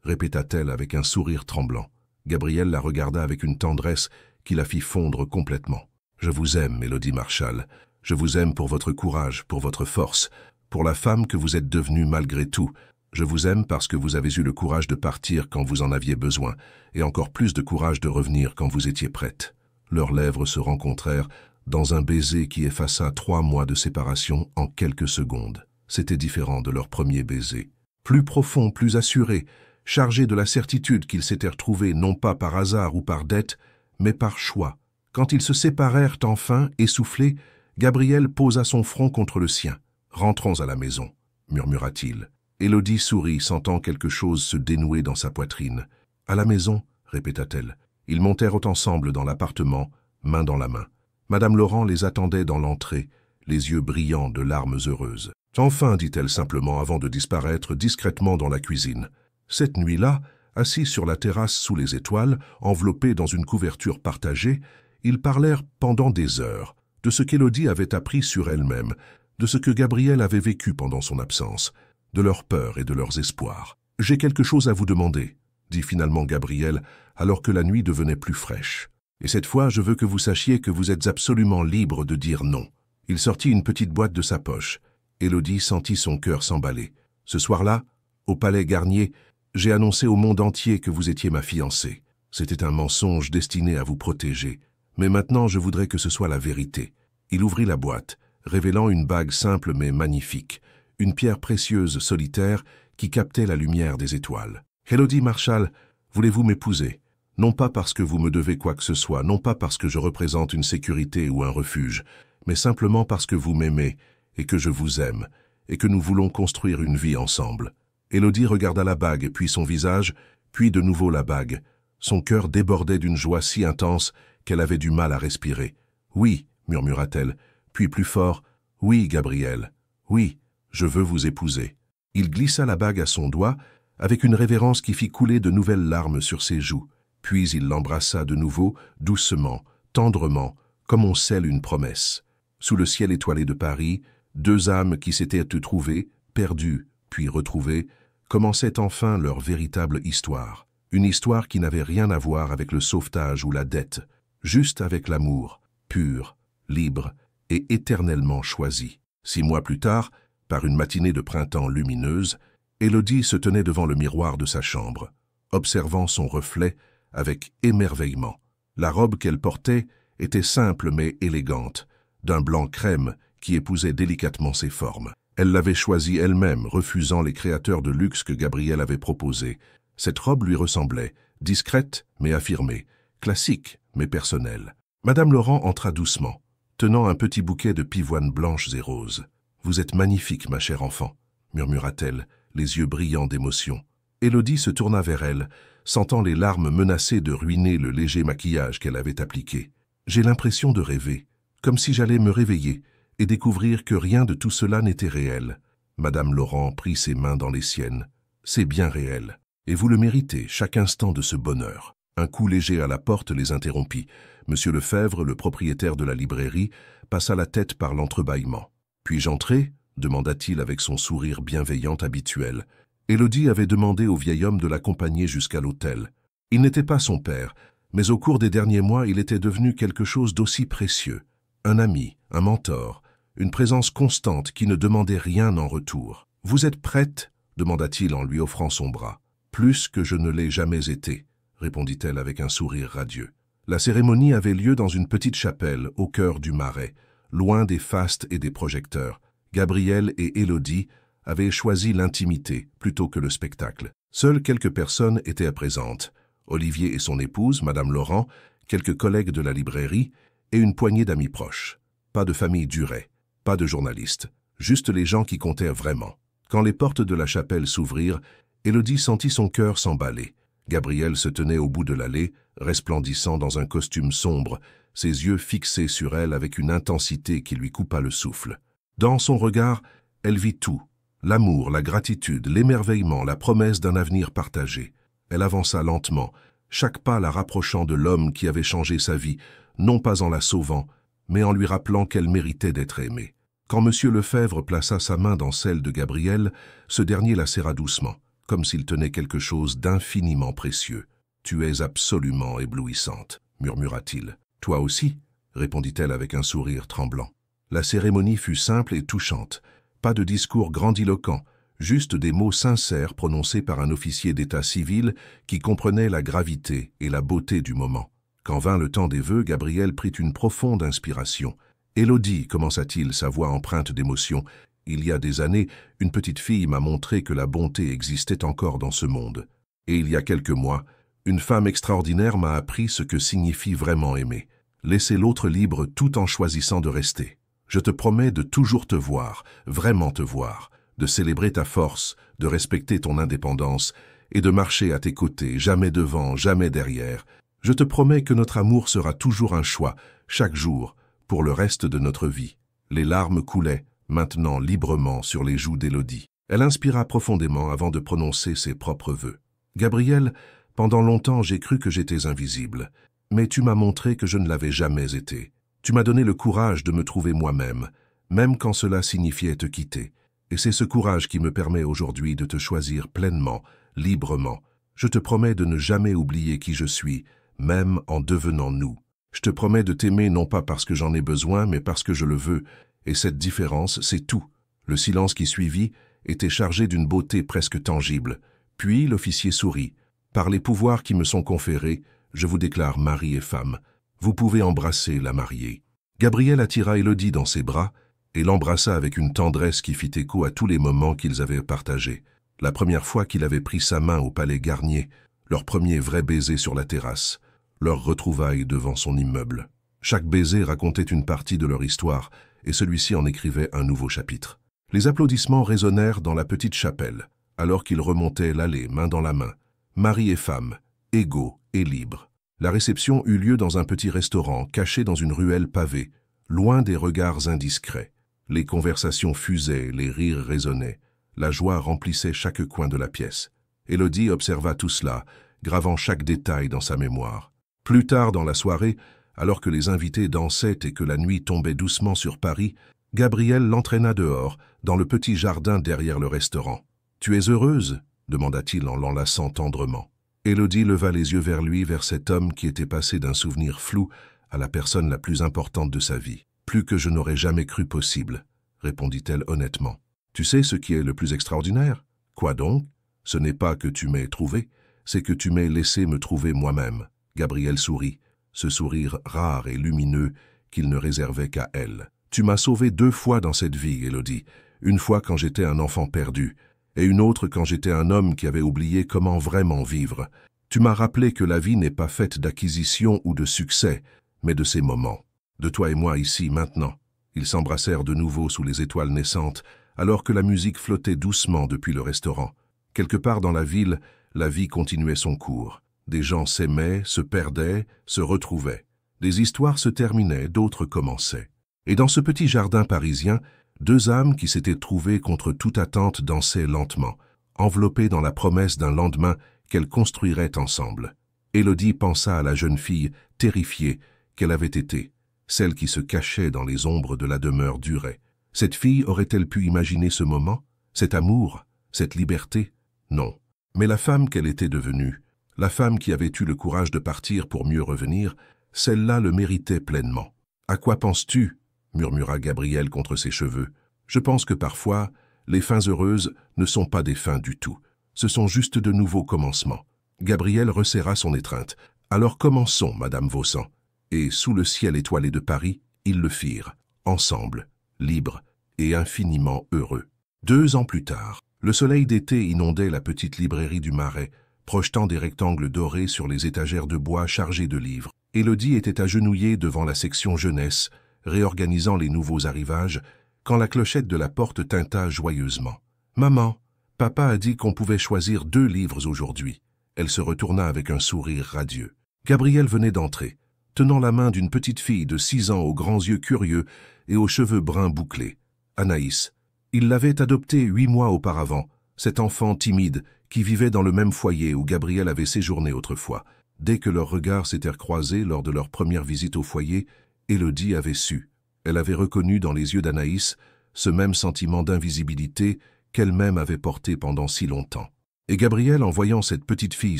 répéta-t-elle avec un sourire tremblant. Gabriel la regarda avec une tendresse qui la fit fondre complètement. « Je vous aime, Élodie Marchal. Je vous aime pour votre courage, pour votre force, pour la femme que vous êtes devenue malgré tout. Je vous aime parce que vous avez eu le courage de partir quand vous en aviez besoin, et encore plus de courage de revenir quand vous étiez prête. » Leurs lèvres se rencontrèrent dans un baiser qui effaça 3 mois de séparation en quelques secondes. C'était différent de leur premier baiser. Plus profond, plus assuré, chargé de la certitude qu'ils s'étaient retrouvés non pas par hasard ou par dette, mais par choix. Quand ils se séparèrent enfin, essoufflés, Gabriel posa son front contre le sien. « Rentrons à la maison » murmura-t-il. Élodie sourit, sentant quelque chose se dénouer dans sa poitrine. « À la maison » répéta-t-elle. Ils montèrent ensemble dans l'appartement, main dans la main. Madame Laurent les attendait dans l'entrée, les yeux brillants de larmes heureuses. Enfin, dit-elle simplement avant de disparaître discrètement dans la cuisine. Cette nuit-là, assis sur la terrasse sous les étoiles, enveloppés dans une couverture partagée, ils parlèrent pendant des heures de ce qu'Élodie avait appris sur elle-même, de ce que Gabriel avait vécu pendant son absence, de leurs peurs et de leurs espoirs. « J'ai quelque chose à vous demander », dit finalement Gabriel, alors que la nuit devenait plus fraîche. « Et cette fois, je veux que vous sachiez que vous êtes absolument libre de dire non. » Il sortit une petite boîte de sa poche. Élodie sentit son cœur s'emballer. « Ce soir-là, au Palais Garnier, j'ai annoncé au monde entier que vous étiez ma fiancée. C'était un mensonge destiné à vous protéger. Mais maintenant, je voudrais que ce soit la vérité. » Il ouvrit la boîte, révélant une bague simple mais magnifique, une pierre précieuse solitaire qui captait la lumière des étoiles. « Élodie Marchal, voulez-vous m'épouser? Non pas parce que vous me devez quoi que ce soit, non pas parce que je représente une sécurité ou un refuge, mais simplement parce que vous m'aimez et que je vous aime, et que nous voulons construire une vie ensemble. » Élodie regarda la bague, puis son visage, puis de nouveau la bague. Son cœur débordait d'une joie si intense qu'elle avait du mal à respirer. « Oui, » murmura-t-elle, puis plus fort, « oui, Gabriel, oui, je veux vous épouser. » Il glissa la bague à son doigt, avec une révérence qui fit couler de nouvelles larmes sur ses joues. Puis il l'embrassa de nouveau, doucement, tendrement, comme on scelle une promesse. Sous le ciel étoilé de Paris, deux âmes qui s'étaient trouvées, perdues, puis retrouvées, commençaient enfin leur véritable histoire. Une histoire qui n'avait rien à voir avec le sauvetage ou la dette, juste avec l'amour, pur, libre et éternellement choisi. 6 mois plus tard, par une matinée de printemps lumineuse, Élodie se tenait devant le miroir de sa chambre, observant son reflet avec émerveillement. La robe qu'elle portait était simple mais élégante, d'un blanc crème qui épousait délicatement ses formes. Elle l'avait choisie elle-même, refusant les créateurs de luxe que Gabriel avait proposés. Cette robe lui ressemblait, discrète mais affirmée, classique mais personnelle. Madame Laurent entra doucement, tenant un petit bouquet de pivoines blanches et roses. « Vous êtes magnifique, ma chère enfant », murmura-t-elle, les yeux brillants d'émotion. Élodie se tourna vers elle, sentant les larmes menacées de ruiner le léger maquillage qu'elle avait appliqué. « J'ai l'impression de rêver, comme si j'allais me réveiller et découvrir que rien de tout cela n'était réel. » Madame Laurent prit ses mains dans les siennes. « C'est bien réel, et vous le méritez, chaque instant de ce bonheur. » Un coup léger à la porte les interrompit. Monsieur Lefebvre, le propriétaire de la librairie, passa la tête par l'entrebâillement. « Puis-je entrer ?» demanda-t-il avec son sourire bienveillant habituel. Élodie avait demandé au vieil homme de l'accompagner jusqu'à l'hôtel. Il n'était pas son père, mais au cours des derniers mois, il était devenu quelque chose d'aussi précieux. Un ami, un mentor, une présence constante qui ne demandait rien en retour. « Vous êtes prête ?» demanda-t-il en lui offrant son bras. « Plus que je ne l'ai jamais été », répondit-elle avec un sourire radieux. La cérémonie avait lieu dans une petite chapelle au cœur du Marais, loin des fastes et des projecteurs. Gabriel et Élodie avaient choisi l'intimité plutôt que le spectacle. Seules quelques personnes étaient présentes. Olivier et son épouse, Madame Laurent, quelques collègues de la librairie et une poignée d'amis proches. Pas de famille Duret, pas de journalistes, juste les gens qui comptaient vraiment. Quand les portes de la chapelle s'ouvrirent, Élodie sentit son cœur s'emballer. Gabriel se tenait au bout de l'allée, resplendissant dans un costume sombre, ses yeux fixés sur elle avec une intensité qui lui coupa le souffle. Dans son regard, elle vit tout, l'amour, la gratitude, l'émerveillement, la promesse d'un avenir partagé. Elle avança lentement, chaque pas la rapprochant de l'homme qui avait changé sa vie, non pas en la sauvant, mais en lui rappelant qu'elle méritait d'être aimée. Quand M. Lefebvre plaça sa main dans celle de Gabriel, ce dernier la serra doucement, comme s'il tenait quelque chose d'infiniment précieux. « Tu es absolument éblouissante », murmura-t-il. « Toi aussi ?» répondit-elle avec un sourire tremblant. La cérémonie fut simple et touchante. Pas de discours grandiloquent, juste des mots sincères prononcés par un officier d'état civil qui comprenait la gravité et la beauté du moment. Quand vint le temps des vœux, Gabriel prit une profonde inspiration. « Élodie », commença-t-il, sa voix empreinte d'émotion, « il y a des années, une petite fille m'a montré que la bonté existait encore dans ce monde. Et il y a quelques mois, une femme extraordinaire m'a appris ce que signifie vraiment aimer. Laisser l'autre libre tout en choisissant de rester. Je te promets de toujours te voir, vraiment te voir, de célébrer ta force, de respecter ton indépendance et de marcher à tes côtés, jamais devant, jamais derrière. Je te promets que notre amour sera toujours un choix, chaque jour, pour le reste de notre vie. » Les larmes coulaient, maintenant librement sur les joues d'Élodie. Elle inspira profondément avant de prononcer ses propres vœux. « Gabriel, pendant longtemps j'ai cru que j'étais invisible, mais tu m'as montré que je ne l'avais jamais été. Tu m'as donné le courage de me trouver moi-même, même quand cela signifiait te quitter. Et c'est ce courage qui me permet aujourd'hui de te choisir pleinement, librement. Je te promets de ne jamais oublier qui je suis, même en devenant nous. Je te promets de t'aimer non pas parce que j'en ai besoin, mais parce que je le veux. Et cette différence, c'est tout. » Le silence qui suivit était chargé d'une beauté presque tangible. Puis l'officier sourit. « Par les pouvoirs qui me sont conférés, je vous déclare mari et femme. Vous pouvez embrasser la mariée. » Gabriel attira Élodie dans ses bras et l'embrassa avec une tendresse qui fit écho à tous les moments qu'ils avaient partagés. La première fois qu'il avait pris sa main au palais Garnier, leur premier vrai baiser sur la terrasse, leur retrouvaille devant son immeuble. Chaque baiser racontait une partie de leur histoire, et celui-ci en écrivait un nouveau chapitre. Les applaudissements résonnèrent dans la petite chapelle, alors qu'ils remontaient l'allée, main dans la main, mari et femme, égaux et libres. La réception eut lieu dans un petit restaurant, caché dans une ruelle pavée, loin des regards indiscrets. Les conversations fusaient, les rires résonnaient. La joie remplissait chaque coin de la pièce. Élodie observa tout cela, gravant chaque détail dans sa mémoire. Plus tard dans la soirée, alors que les invités dansaient et que la nuit tombait doucement sur Paris, Gabriel l'entraîna dehors, dans le petit jardin derrière le restaurant. « Tu es heureuse ?» demanda-t-il en l'enlaçant tendrement. Élodie leva les yeux vers lui, vers cet homme qui était passé d'un souvenir flou à la personne la plus importante de sa vie. « Plus que je n'aurais jamais cru possible, » répondit-elle honnêtement. « Tu sais ce qui est le plus extraordinaire? Quoi donc? Ce n'est pas que tu m'aies trouvé, c'est que tu m'aies laissé me trouver moi-même. » Gabriel sourit, ce sourire rare et lumineux qu'il ne réservait qu'à elle. « Tu m'as sauvé 2 fois dans cette vie, Élodie. Une fois quand j'étais un enfant perdu, et une autre quand j'étais un homme qui avait oublié comment vraiment vivre. Tu m'as rappelé que la vie n'est pas faite d'acquisitions ou de succès, mais de ces moments. De toi et moi ici, maintenant. » Ils s'embrassèrent de nouveau sous les étoiles naissantes, alors que la musique flottait doucement depuis le restaurant. Quelque part dans la ville, la vie continuait son cours. Des gens s'aimaient, se perdaient, se retrouvaient. Des histoires se terminaient, d'autres commençaient. Et dans ce petit jardin parisien, 2 âmes qui s'étaient trouvées contre toute attente dansaient lentement, enveloppées dans la promesse d'un lendemain qu'elles construiraient ensemble. Élodie pensa à la jeune fille, terrifiée, qu'elle avait été, celle qui se cachait dans les ombres de la demeure Duret. Cette fille aurait-elle pu imaginer ce moment, cet amour, cette liberté? Non. Mais la femme qu'elle était devenue, la femme qui avait eu le courage de partir pour mieux revenir, celle-là le méritait pleinement. « À quoi penses-tu » murmura Gabriel contre ses cheveux. « Je pense que parfois, les fins heureuses ne sont pas des fins du tout. Ce sont juste de nouveaux commencements. » Gabriel resserra son étreinte. « Alors commençons, Madame Vaussan. » Et sous le ciel étoilé de Paris, ils le firent, ensemble, libres et infiniment heureux. 2 ans plus tard, le soleil d'été inondait la petite librairie du Marais, projetant des rectangles dorés sur les étagères de bois chargées de livres. Élodie était agenouillée devant la section jeunesse, réorganisant les nouveaux arrivages, quand la clochette de la porte tinta joyeusement. « Maman, papa a dit qu'on pouvait choisir 2 livres aujourd'hui. » Elle se retourna avec un sourire radieux. Gabriel venait d'entrer, tenant la main d'une petite fille de 6 ans aux grands yeux curieux et aux cheveux bruns bouclés. Anaïs. Il l'avait adoptée 8 mois auparavant, cet enfant timide qui vivait dans le même foyer où Gabriel avait séjourné autrefois. Dès que leurs regards s'étaient croisés lors de leur première visite au foyer, Élodie avait su. Elle avait reconnu dans les yeux d'Anaïs ce même sentiment d'invisibilité qu'elle-même avait porté pendant si longtemps. Et Gabriel, en voyant cette petite fille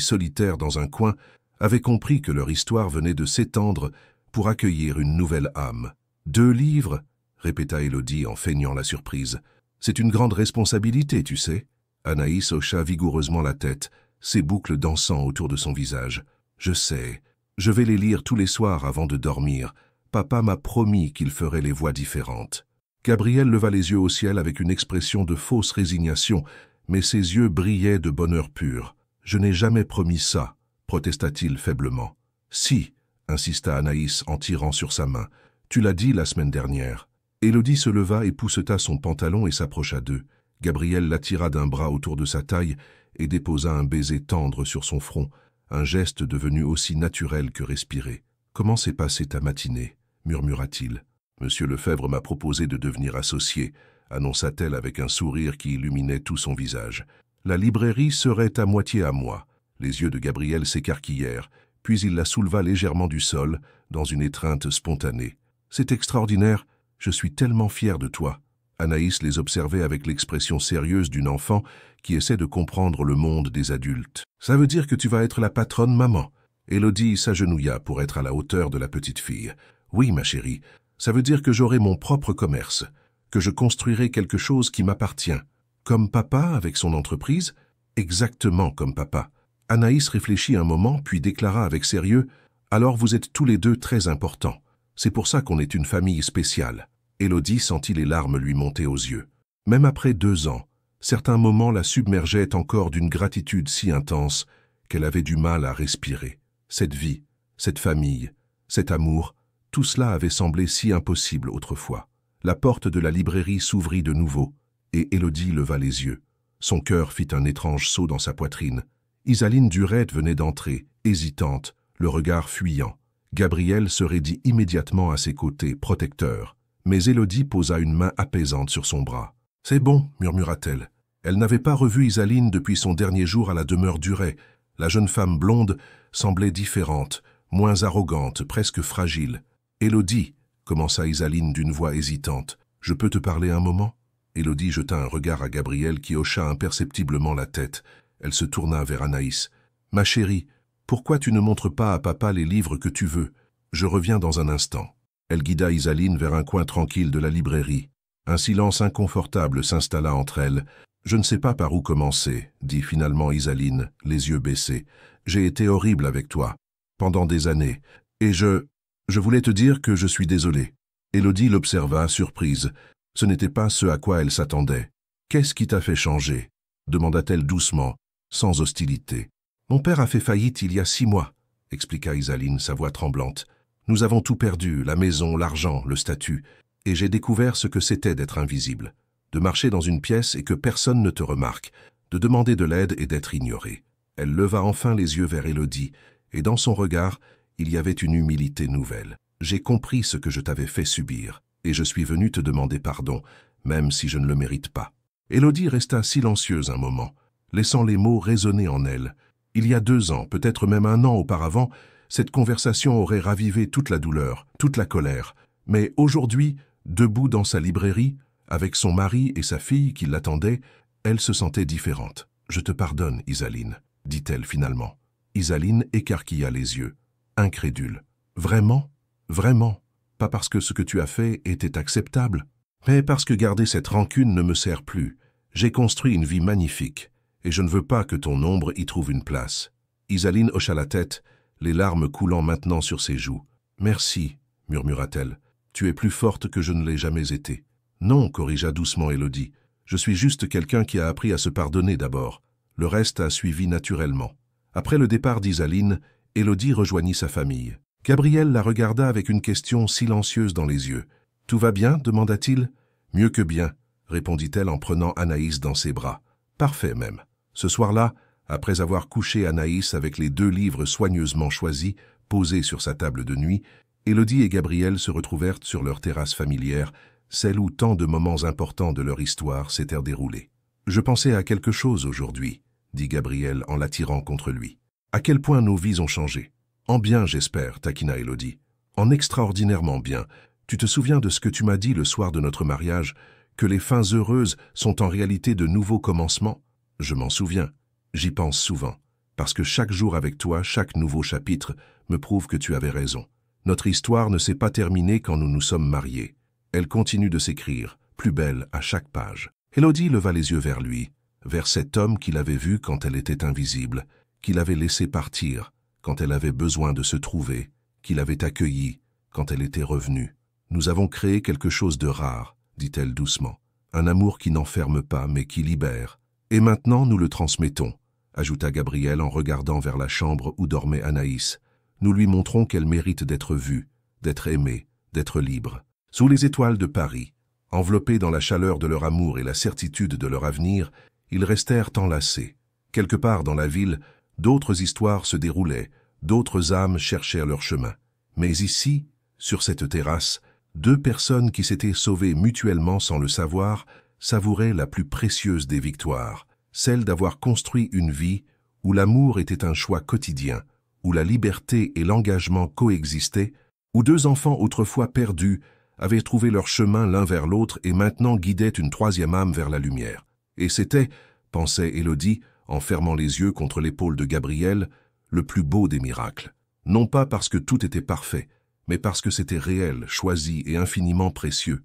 solitaire dans un coin, avait compris que leur histoire venait de s'étendre pour accueillir une nouvelle âme. « 2 livres ?» répéta Élodie en feignant la surprise. « C'est une grande responsabilité, tu sais. » Anaïs hocha vigoureusement la tête, ses boucles dansant autour de son visage. « Je sais. Je vais les lire tous les soirs avant de dormir. Papa m'a promis qu'il ferait les voix différentes. » Gabriel leva les yeux au ciel avec une expression de fausse résignation, mais ses yeux brillaient de bonheur pur. « Je n'ai jamais promis ça, » protesta-t-il faiblement. « Si, » insista Anaïs en tirant sur sa main. « Tu l'as dit la semaine dernière. » Élodie se leva et pousseta son pantalon et s'approcha d'eux. Gabriel l'attira d'un bras autour de sa taille et déposa un baiser tendre sur son front, un geste devenu aussi naturel que respiré. « Comment s'est passée ta matinée ?» murmura-t-il. « Monsieur Lefebvre m'a proposé de devenir associé. annonça-t-elle avec un sourire qui illuminait tout son visage. La librairie serait à moitié à moi. Les yeux de Gabriel s'écarquillèrent, puis il la souleva légèrement du sol, dans une étreinte spontanée. « C'est extraordinaire, je suis tellement fier de toi. » Anaïs les observait avec l'expression sérieuse d'une enfant qui essaie de comprendre le monde des adultes. « Ça veut dire que tu vas être la patronne, maman ?» Élodie s'agenouilla pour être à la hauteur de la petite fille. « Oui, ma chérie, ça veut dire que j'aurai mon propre commerce, que je construirai quelque chose qui m'appartient. Comme papa avec son entreprise? Exactement comme papa. » Anaïs réfléchit un moment, puis déclara avec sérieux « Alors vous êtes tous les deux très importants. C'est pour ça qu'on est une famille spéciale. » Élodie sentit les larmes lui monter aux yeux. Même après 2 ans, certains moments la submergeaient encore d'une gratitude si intense qu'elle avait du mal à respirer. Cette vie, cette famille, cet amour, tout cela avait semblé si impossible autrefois. La porte de la librairie s'ouvrit de nouveau, et Élodie leva les yeux. Son cœur fit un étrange saut dans sa poitrine. Isaline Durette venait d'entrer, hésitante, le regard fuyant. Gabriel se raidit immédiatement à ses côtés, protecteur. Mais Élodie posa une main apaisante sur son bras. « C'est bon, murmura-t-elle. Elle n'avait pas revu Isaline depuis son dernier jour à la demeure Duret. La jeune femme blonde semblait différente, moins arrogante, presque fragile. « Élodie, » commença Isaline d'une voix hésitante, « je peux te parler un moment ?» Élodie jeta un regard à Gabriel qui hocha imperceptiblement la tête. Elle se tourna vers Anaïs. « Ma chérie, pourquoi tu ne montres pas à papa les livres que tu veux? Je reviens dans un instant. » Elle guida Isaline vers un coin tranquille de la librairie. Un silence inconfortable s'installa entre elles. « Je ne sais pas par où commencer, » dit finalement Isaline, les yeux baissés. « J'ai été horrible avec toi, pendant des années, et je voulais te dire que je suis désolée. » Élodie l'observa, surprise. Ce n'était pas ce à quoi elle s'attendait. « Qu'est-ce qui t'a fait changer ?» demanda-t-elle doucement, sans hostilité. « Mon père a fait faillite il y a 6 mois, » expliqua Isaline, sa voix tremblante. « Nous avons tout perdu, la maison, l'argent, le statut, et j'ai découvert ce que c'était d'être invisible, de marcher dans une pièce et que personne ne te remarque, de demander de l'aide et d'être ignoré. » Elle leva enfin les yeux vers Élodie, et dans son regard, il y avait une humilité nouvelle. « J'ai compris ce que je t'avais fait subir, et je suis venue te demander pardon, même si je ne le mérite pas. » Élodie resta silencieuse un moment, laissant les mots résonner en elle. Il y a 2 ans, peut-être même 1 an auparavant, cette conversation aurait ravivé toute la douleur, toute la colère. Mais aujourd'hui, debout dans sa librairie, avec son mari et sa fille qui l'attendaient, elle se sentait différente. « Je te pardonne, Isaline, » dit-elle finalement. Isaline écarquilla les yeux, incrédule. « Vraiment? Vraiment? Pas parce que ce que tu as fait était acceptable, mais parce que garder cette rancune ne me sert plus. J'ai construit une vie magnifique, et je ne veux pas que ton ombre y trouve une place. » Isaline hocha la tête, les larmes coulant maintenant sur ses joues. « Merci, » murmura-t-elle. « Tu es plus forte que je ne l'ai jamais été. »« Non, » corrigea doucement Élodie. « Je suis juste quelqu'un qui a appris à se pardonner d'abord. Le reste a suivi naturellement. » Après le départ d'Isaline, Élodie rejoignit sa famille. Gabriel la regarda avec une question silencieuse dans les yeux. « Tout va bien ?» demanda-t-il. « Mieux que bien », répondit-elle en prenant Anaïs dans ses bras. « Parfait même. » Ce soir-là, après avoir couché Anaïs avec les 2 livres soigneusement choisis, posés sur sa table de nuit, Élodie et Gabriel se retrouvèrent sur leur terrasse familière, celle où tant de moments importants de leur histoire s'étaient déroulés. « Je pensais à quelque chose aujourd'hui, » dit Gabriel en l'attirant contre lui. « À quel point nos vies ont changé. En bien, j'espère, » taquina Élodie. « En extraordinairement bien. Tu te souviens de ce que tu m'as dit le soir de notre mariage, que les fins heureuses sont en réalité de nouveaux commencements? Je m'en souviens. J'y pense souvent, parce que chaque jour avec toi, chaque nouveau chapitre, me prouve que tu avais raison. Notre histoire ne s'est pas terminée quand nous nous sommes mariés. Elle continue de s'écrire, plus belle à chaque page. » Élodie leva les yeux vers lui, vers cet homme qu'il avait vu quand elle était invisible, qu'il avait laissé partir quand elle avait besoin de se trouver, qu'il avait accueilli quand elle était revenue. « Nous avons créé quelque chose de rare, » dit-elle doucement. « Un amour qui n'enferme pas, mais qui libère. Et maintenant, nous le transmettons, » ajouta Gabriel en regardant vers la chambre où dormait Anaïs. « Nous lui montrons qu'elle mérite d'être vue, d'être aimée, d'être libre. » Sous les étoiles de Paris, enveloppés dans la chaleur de leur amour et la certitude de leur avenir, ils restèrent enlacés. Quelque part dans la ville, d'autres histoires se déroulaient, d'autres âmes cherchèrent leur chemin. Mais ici, sur cette terrasse, 2 personnes qui s'étaient sauvées mutuellement sans le savoir, savourait la plus précieuse des victoires, celle d'avoir construit une vie où l'amour était un choix quotidien, où la liberté et l'engagement coexistaient, où deux enfants autrefois perdus avaient trouvé leur chemin l'un vers l'autre et maintenant guidaient une troisième âme vers la lumière. Et c'était, pensait Élodie, en fermant les yeux contre l'épaule de Gabriel, le plus beau des miracles. Non pas parce que tout était parfait, mais parce que c'était réel, choisi et infiniment précieux.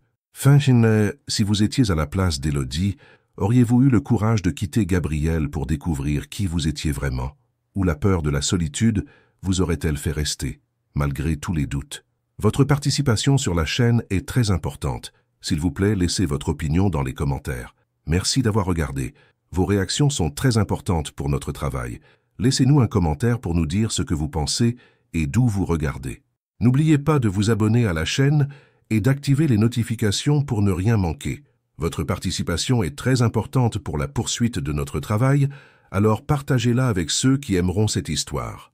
Si vous étiez à la place d'Élodie, auriez-vous eu le courage de quitter Gabriel pour découvrir qui vous étiez vraiment? Ou la peur de la solitude vous aurait-elle fait rester, malgré tous les doutes? Votre participation sur la chaîne est très importante. S'il vous plaît, laissez votre opinion dans les commentaires. Merci d'avoir regardé. Vos réactions sont très importantes pour notre travail. Laissez-nous un commentaire pour nous dire ce que vous pensez et d'où vous regardez. N'oubliez pas de vous abonner à la chaîne et d'activer les notifications pour ne rien manquer. Votre participation est très importante pour la poursuite de notre travail, alors partagez-la avec ceux qui aimeront cette histoire.